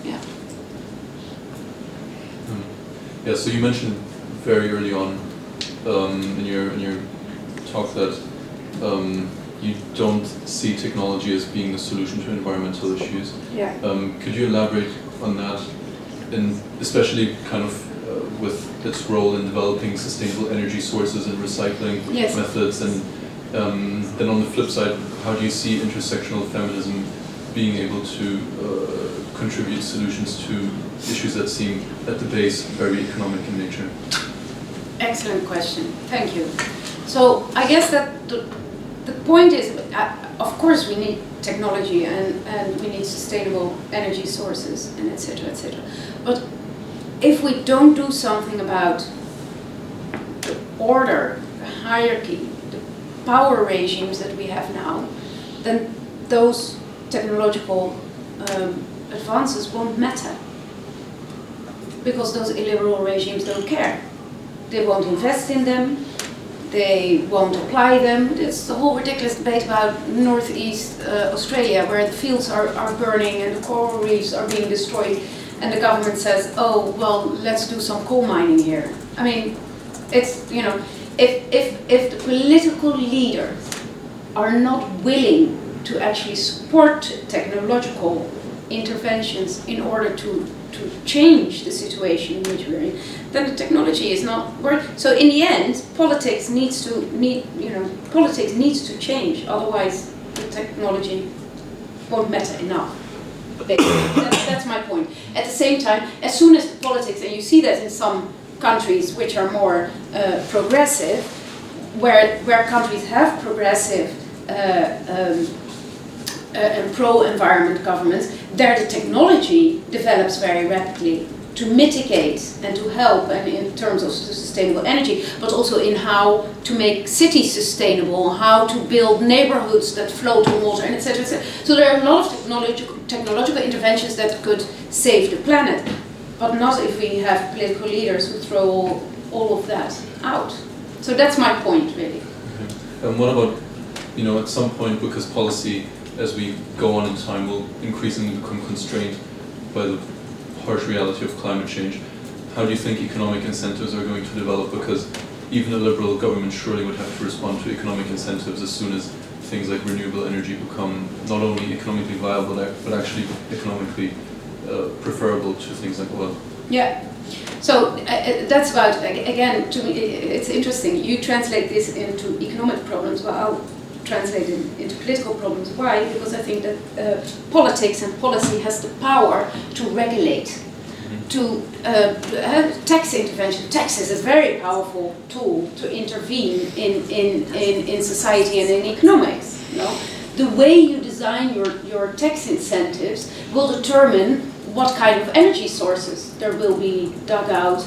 yeah. Yeah. So you mentioned very early on in your talk that you don't see technology as being the solution to environmental issues. Yeah. Could you elaborate on that, and especially kind of with its role in developing sustainable energy sources and recycling Yes. methods, and then on the flip side, how do you see intersectional feminism being able to contribute solutions to issues that seem at the base very economic in nature? Excellent question. Thank you. So I guess that the point is, of course, we need technology and we need sustainable energy sources and etc. etc. But if we don't do something about the order, the hierarchy, the power regimes that we have now, then those technological advances won't matter because those illiberal regimes don't care. They won't invest in them, they won't apply them. There's the whole ridiculous debate about northeast Australia, where the fields are burning and the coral reefs are being destroyed, and the government says, oh, well, let's do some coal mining here. I mean, it's, you know, if the political leaders are not willing to actually support technological interventions in order to change the situation in which we're in, then the technology is not working. So in the end, politics needs to change. Otherwise, the technology won't matter enough. That's my point. At the same time, as soon as the politics, and you see that in some countries which are more progressive, where countries have progressive and pro-environment governments, there the technology develops very rapidly to mitigate and to help, and in terms of sustainable energy, but also in how to make cities sustainable, how to build neighborhoods that float on water, and etc. etc. So there are a lot of technological interventions that could save the planet, but not if we have political leaders who throw all of that out. So that's my point, really. Okay. And what about, you know, at some point, because policy, as we go on in time, will increasingly become constrained by the harsh reality of climate change, how do you think economic incentives are going to develop? Because even a liberal government surely would have to respond to economic incentives as soon as things like renewable energy become not only economically viable, but actually economically preferable to things like oil. Yeah. So that's about, again, to me, it's interesting. You translate this into economic problems, well, I'll translate it into political problems. Why? Because I think that politics and policy has the power to regulate, to tax intervention. Taxes is a very powerful tool to intervene in society and in economics. You know? The way you design your tax incentives will determine what kind of energy sources there will be dug out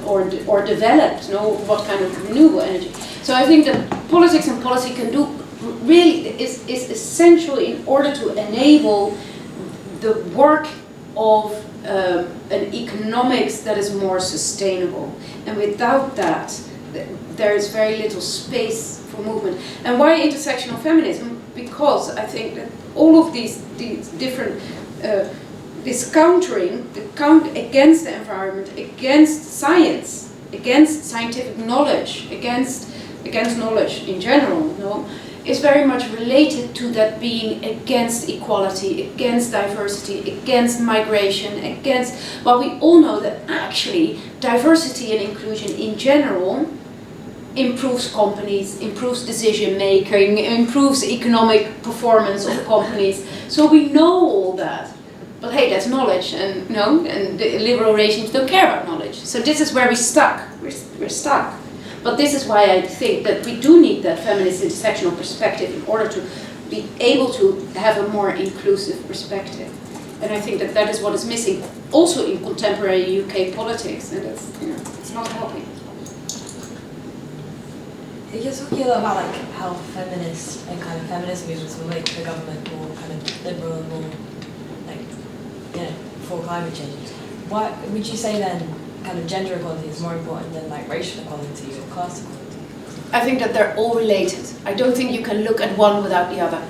or developed, you know, what kind of renewable energy. So I think that politics and policy can do really is essential in order to enable the work of an economics that is more sustainable. And without that, there is very little space for movement. And why intersectional feminism? Because I think that all of these different this countering, against the environment, against science, against scientific knowledge, against knowledge in general, you know, is very much related to that being against equality, against diversity, against migration, against, well, we all know that actually diversity and inclusion in general improves companies, improves decision making, improves economic performance of companies. So we know all that. But hey, that's knowledge, and and the liberal regimes don't care about knowledge. So this is where we're stuck. We're stuck. But this is why I think that we do need that feminist intersectional perspective in order to be able to have a more inclusive perspective. And I think that that is what is missing also in contemporary UK politics, and that's, it's not helping. You're talking a lot about like how feminist and kind of feminist movements will make the government more kind of liberal and more like, for climate change. Why would you say then kind of gender equality is more important than like racial equality or class equality? I think that they're all related. I don't think you can look at one without the other.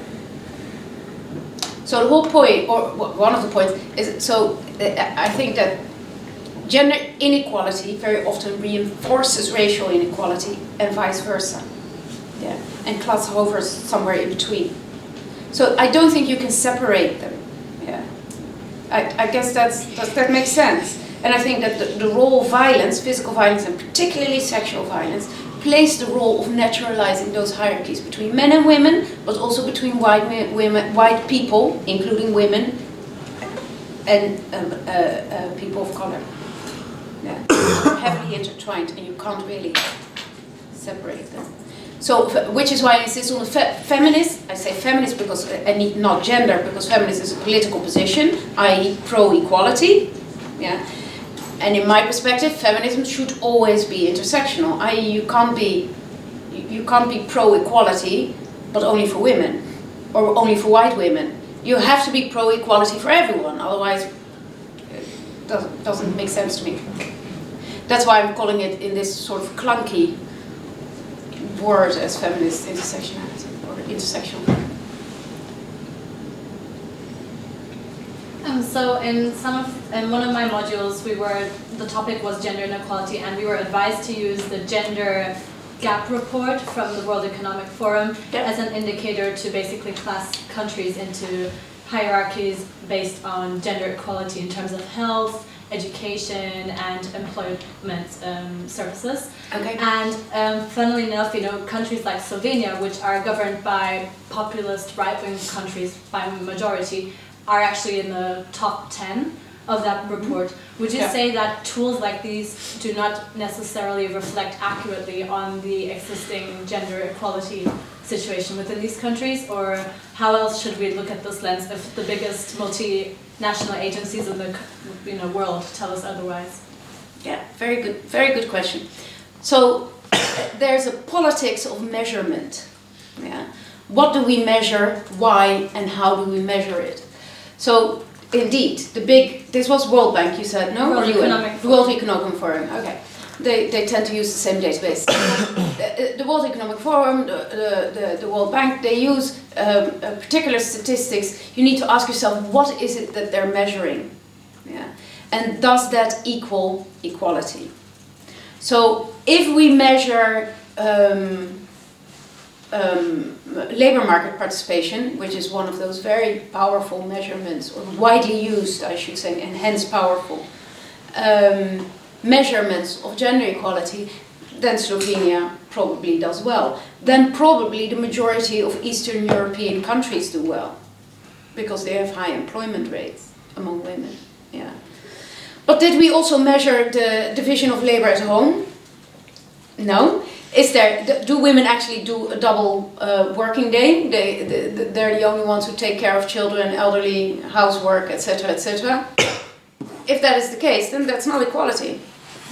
So the whole point, or one of the points, is I think that gender inequality very often reinforces racial inequality and vice versa. Yeah. And class hovers somewhere in between. So I don't think you can separate them. Yeah. I guess that makes sense. And I think that the role of violence, physical violence and particularly sexual violence, plays the role of naturalizing those hierarchies between men and women, but also between white people, including women, and people of color. Yeah. Heavily intertwined, and you can't really separate them. So, which is why I insist on the feminist. I say feminist because I need not gender, because feminist is a political position, i.e. pro-equality. Yeah. And in my perspective, feminism should always be intersectional. I.e., you can't be pro-equality, but only for women, or only for white women. You have to be pro-equality for everyone, otherwise it doesn't make sense to me. That's why I'm calling it in this sort of clunky word as feminist intersectionality, or intersectional. So in one of my modules, the topic was gender inequality, and we were advised to use the gender gap report from the World Economic Forum as an indicator to basically class countries into hierarchies based on gender equality in terms of health, education, and employment services. Okay. And funnily enough, countries like Slovenia, which are governed by populist right-wing countries by majority, are actually in the top 10 of that report. Would you say that tools like these do not necessarily reflect accurately on the existing gender equality situation within these countries, or how else should we look at this lens if the biggest multinational agencies in the world tell us otherwise? Yeah, very good question. So there's a politics of measurement. Yeah. What do we measure, why, and how do we measure it? So indeed, this was World Bank, you said, no? World Economic Forum, okay. They tend to use the same database. The World Economic Forum, the World Bank, they use particular statistics. You need to ask yourself, what is it that they're measuring? Yeah. And does that equal equality? So if we measure labor market participation, which is one of those very powerful measurements, or widely used, I should say, and hence powerful measurements of gender equality, then Slovenia probably does well. Then probably the majority of Eastern European countries do well, because they have high employment rates among women. Yeah. But did we also measure the division of labor at home? No. Do women actually do a double working day? They're the only ones who take care of children, elderly, housework, etc., etc. If that is the case, then that's not equality.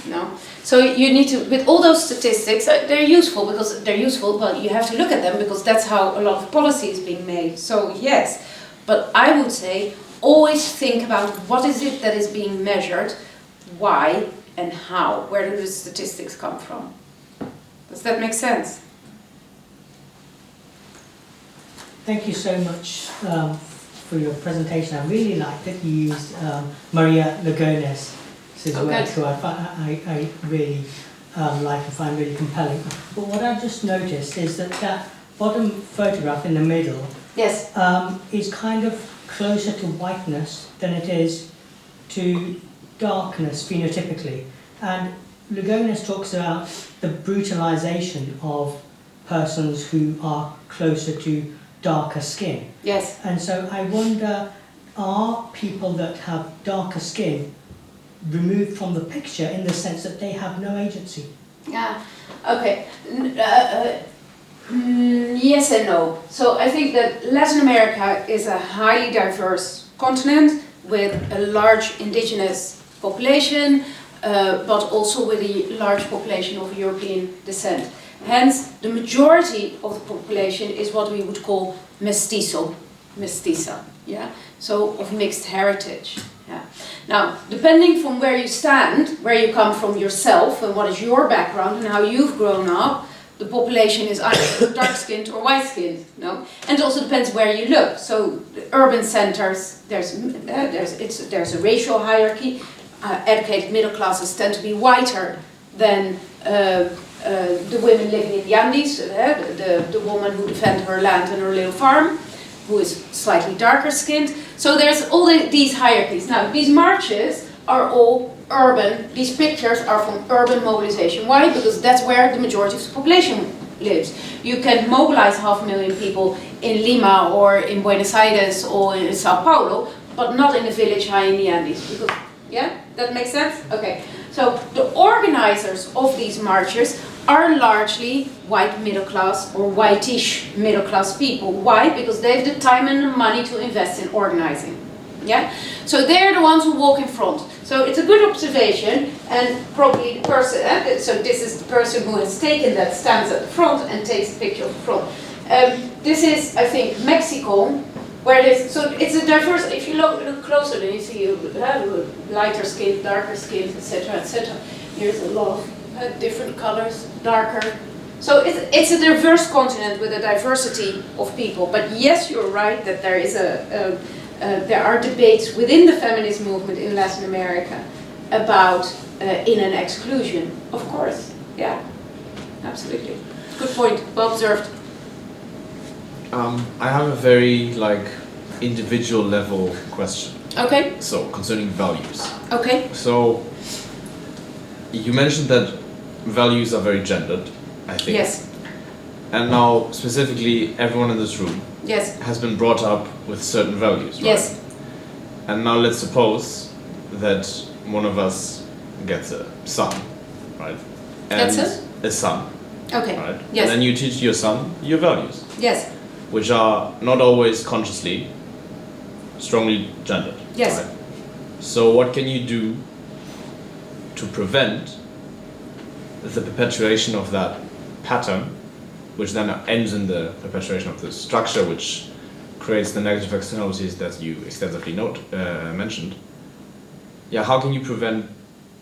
No. So you need to, with all those statistics, they're useful, but you have to look at them because that's how a lot of policy is being made. So yes, but I would say always think about what is it that is being measured, why, and how. Where do the statistics come from? Does that make sense? Thank you so much for your presentation. I really liked that you used Maria Lugones' work, who I really like and find really compelling. But what I just noticed is that bottom photograph in the middle Yes. is kind of closer to whiteness than it is to darkness phenotypically. And Lugones talks about the brutalization of persons who are closer to darker skin. Yes. And so I wonder, are people that have darker skin removed from the picture in the sense that they have no agency? Yeah. Okay. Yes and no. So I think that Latin America is a highly diverse continent with a large indigenous population, but also with a large population of European descent. Hence, the majority of the population is what we would call mestizo, mestiza, yeah? So of mixed heritage. Yeah. Now, depending from where you stand, where you come from yourself, and what is your background and how you've grown up, the population is either dark-skinned or white-skinned, no? And it also depends where you look. So, the urban centers, there's a racial hierarchy. Educated middle classes tend to be whiter than the women living in the Andes, the woman who defends her land and her little farm, who is slightly darker skinned. So there's all these hierarchies. Now, these marches are all urban. These pictures are from urban mobilization. Why? Because that's where the majority of the population lives. You can mobilize 500,000 people in Lima or in Buenos Aires or in Sao Paulo, but not in a village high in the Andes. Because, yeah, that makes sense? Okay. So the organizers of these marches are largely white middle class or whitish middle class people. Why? Because they have the time and the money to invest in organizing. Yeah? So they're the ones who walk in front. So it's a good observation, and probably the person, so this is the person who has taken that, stands at the front and takes a picture of the front. This is, I think, Mexico, where so it's a diverse, if you look closer, then you see lighter skin, darker skin, etc., etc. Here's a lot of different colors, darker. So it's a diverse continent with a diversity of people. But yes, you're right that there is there are debates within the feminist movement in Latin America about in and exclusion. Of course, yeah, absolutely. Good point. Well observed. I have a very individual level question. Okay. So concerning values. Okay. So you mentioned that values are very gendered, I think. Yes. And now specifically everyone in this room Yes. has been brought up with certain values, right? Yes. And now let's suppose that one of us gets a son, right? And Gets a son, Okay. right? Yes. And then you teach your son your values, Yes. which are not always consciously strongly gendered. Yes. Right? So what can you do to prevent the perpetuation of that pattern, which then ends in the perpetuation of the structure, which creates the negative externalities that you extensively mentioned? Yeah, how can you prevent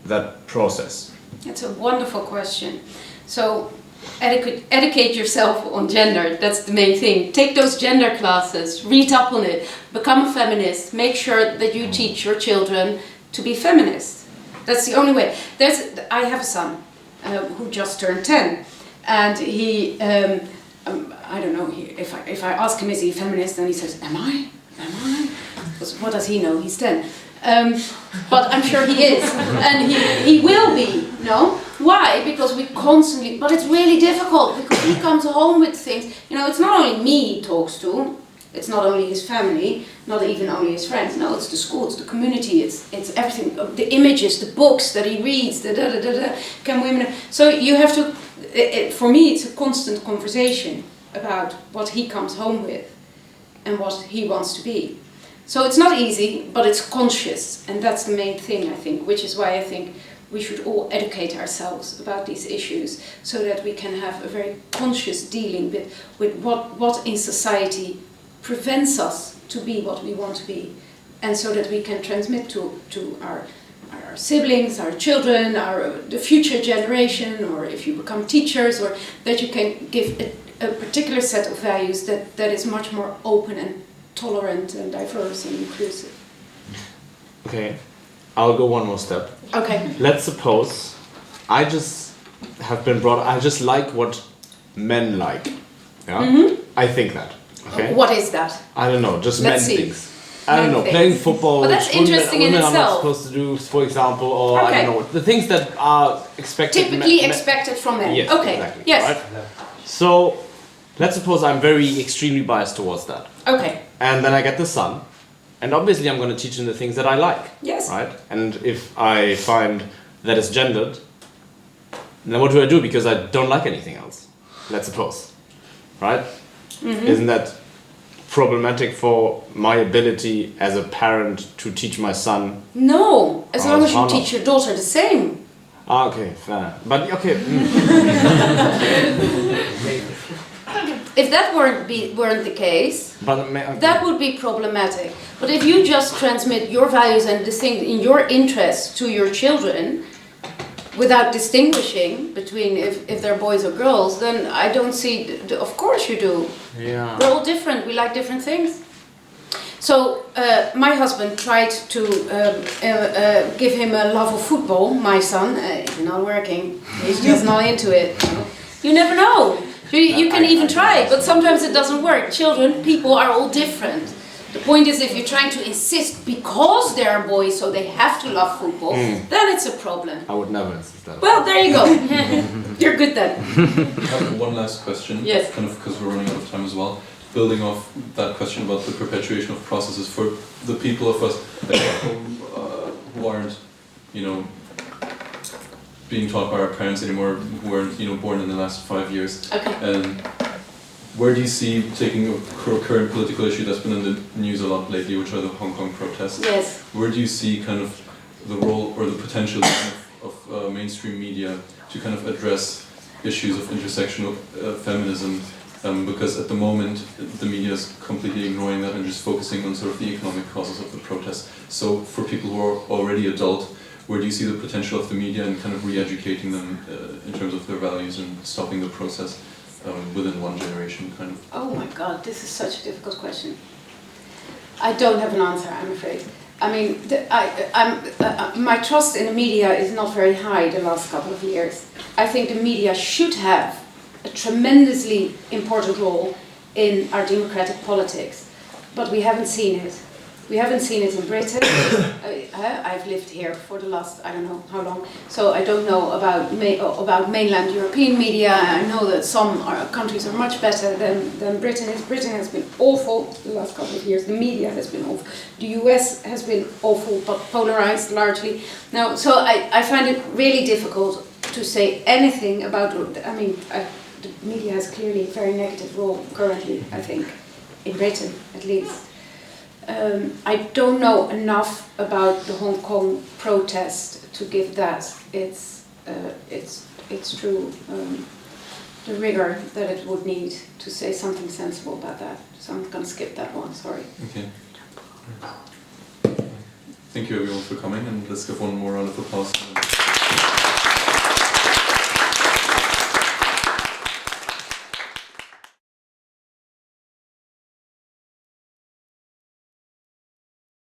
that process? That's a wonderful question. So, educate yourself on gender. That's the main thing. Take those gender classes, read up on it, become a feminist. Make sure that you teach your children to be feminist. That's the only way. I have a son who just turned 10, and he. I don't know. If I ask him, is he a feminist? And he says, "Am I? Am I?" Because what does he know? He's 10. But I'm sure he is, and he will be. No, why? Because we constantly. But it's really difficult because he comes home with things. You know, it's not only me he talks to. It's not only his family, not even only his friends. No, it's the school, it's the community, it's everything. The images, the books that he reads. Can women? So you have to. For me, it's a constant conversation about what he comes home with and what he wants to be. So it's not easy, but it's conscious, and that's the main thing, I think, which is why I think we should all educate ourselves about these issues so that we can have a very conscious dealing with what in society prevents us to be what we want to be, and so that we can transmit to our siblings, our children, the future generation, or if you become teachers, or that you can give a particular set of values that is much more open and tolerant and diverse and inclusive. Okay, I'll go one more step. Okay. Let's suppose I just have been brought up, I just like what men like. Yeah, I think that. Okay, What is that? I don't know, just Let's men see. things. I don't Men know, things. playing football. Well, that's which women- interesting in women are not itself. supposed to do, for example, or I Okay. don't know, the things that are expected. Typically expected from men. Yes, Okay. exactly. Yes. Right? So, let's suppose I'm very extremely biased towards that, Okay. and then I get the son, and obviously I'm going to teach him the things that I like. Yes. Right? And if I find that it's gendered, then what do I do? Because I don't like anything else. Let's suppose, right? Isn't that problematic for my ability as a parent to teach my son? No, as long as you how not? teach your daughter the same. Ah, okay, fair. But okay. If that weren't the case, that would be problematic. But if you just transmit your values and this thing in your interests to your children, without distinguishing between if they're boys or girls, then I don't see. Of course you do. Yeah. We're all different. We like different things. So my husband tried to give him a love of football. My son, it's not working. He's just not into it. You never know. You can even try, but sometimes it doesn't work. Children, people are all different. The point is, if you're trying to insist because they are boys, so they have to love football, then it's a problem. I would never insist that. Well, there you go. You're good then. I have one last question, Yes. kind of because we're running out of time as well. Building off that question about the perpetuation of processes for the people of us who aren't, being taught by our parents anymore, who weren't, born in the last 5 years. Okay. Where do you see, taking a current political issue that's been in the news a lot lately, which are the Hong Kong protests? Yes. Where do you see kind of the role or the potential of mainstream media to kind of address issues of intersectional feminism? Because at the moment, the media is completely ignoring that and just focusing on sort of the economic causes of the protests. So for people who are already adult, where do you see the potential of the media and kind of re-educating them in terms of their values and stopping the process within one generation, kind of? Oh my God, this is such a difficult question. I don't have an answer, I'm afraid. I mean, my trust in the media is not very high the last couple of years. I think the media should have a tremendously important role in our democratic politics, but we haven't seen it. We haven't seen it in Britain. I've lived here for the last, I don't know how long, so I don't know about mainland European media. I know that some countries are much better than Britain is. Britain has been awful the last couple of years. The media has been awful. The US has been awful, but polarized largely. Now, so I find it really difficult to say anything about, the media has clearly a very negative role currently, I think, in Britain at least. I don't know enough about the Hong Kong protest to give that its true the rigor that it would need to say something sensible about that. So I'm going to skip that one. Sorry. Okay. Thank you everyone for coming, and let's give one more round of applause.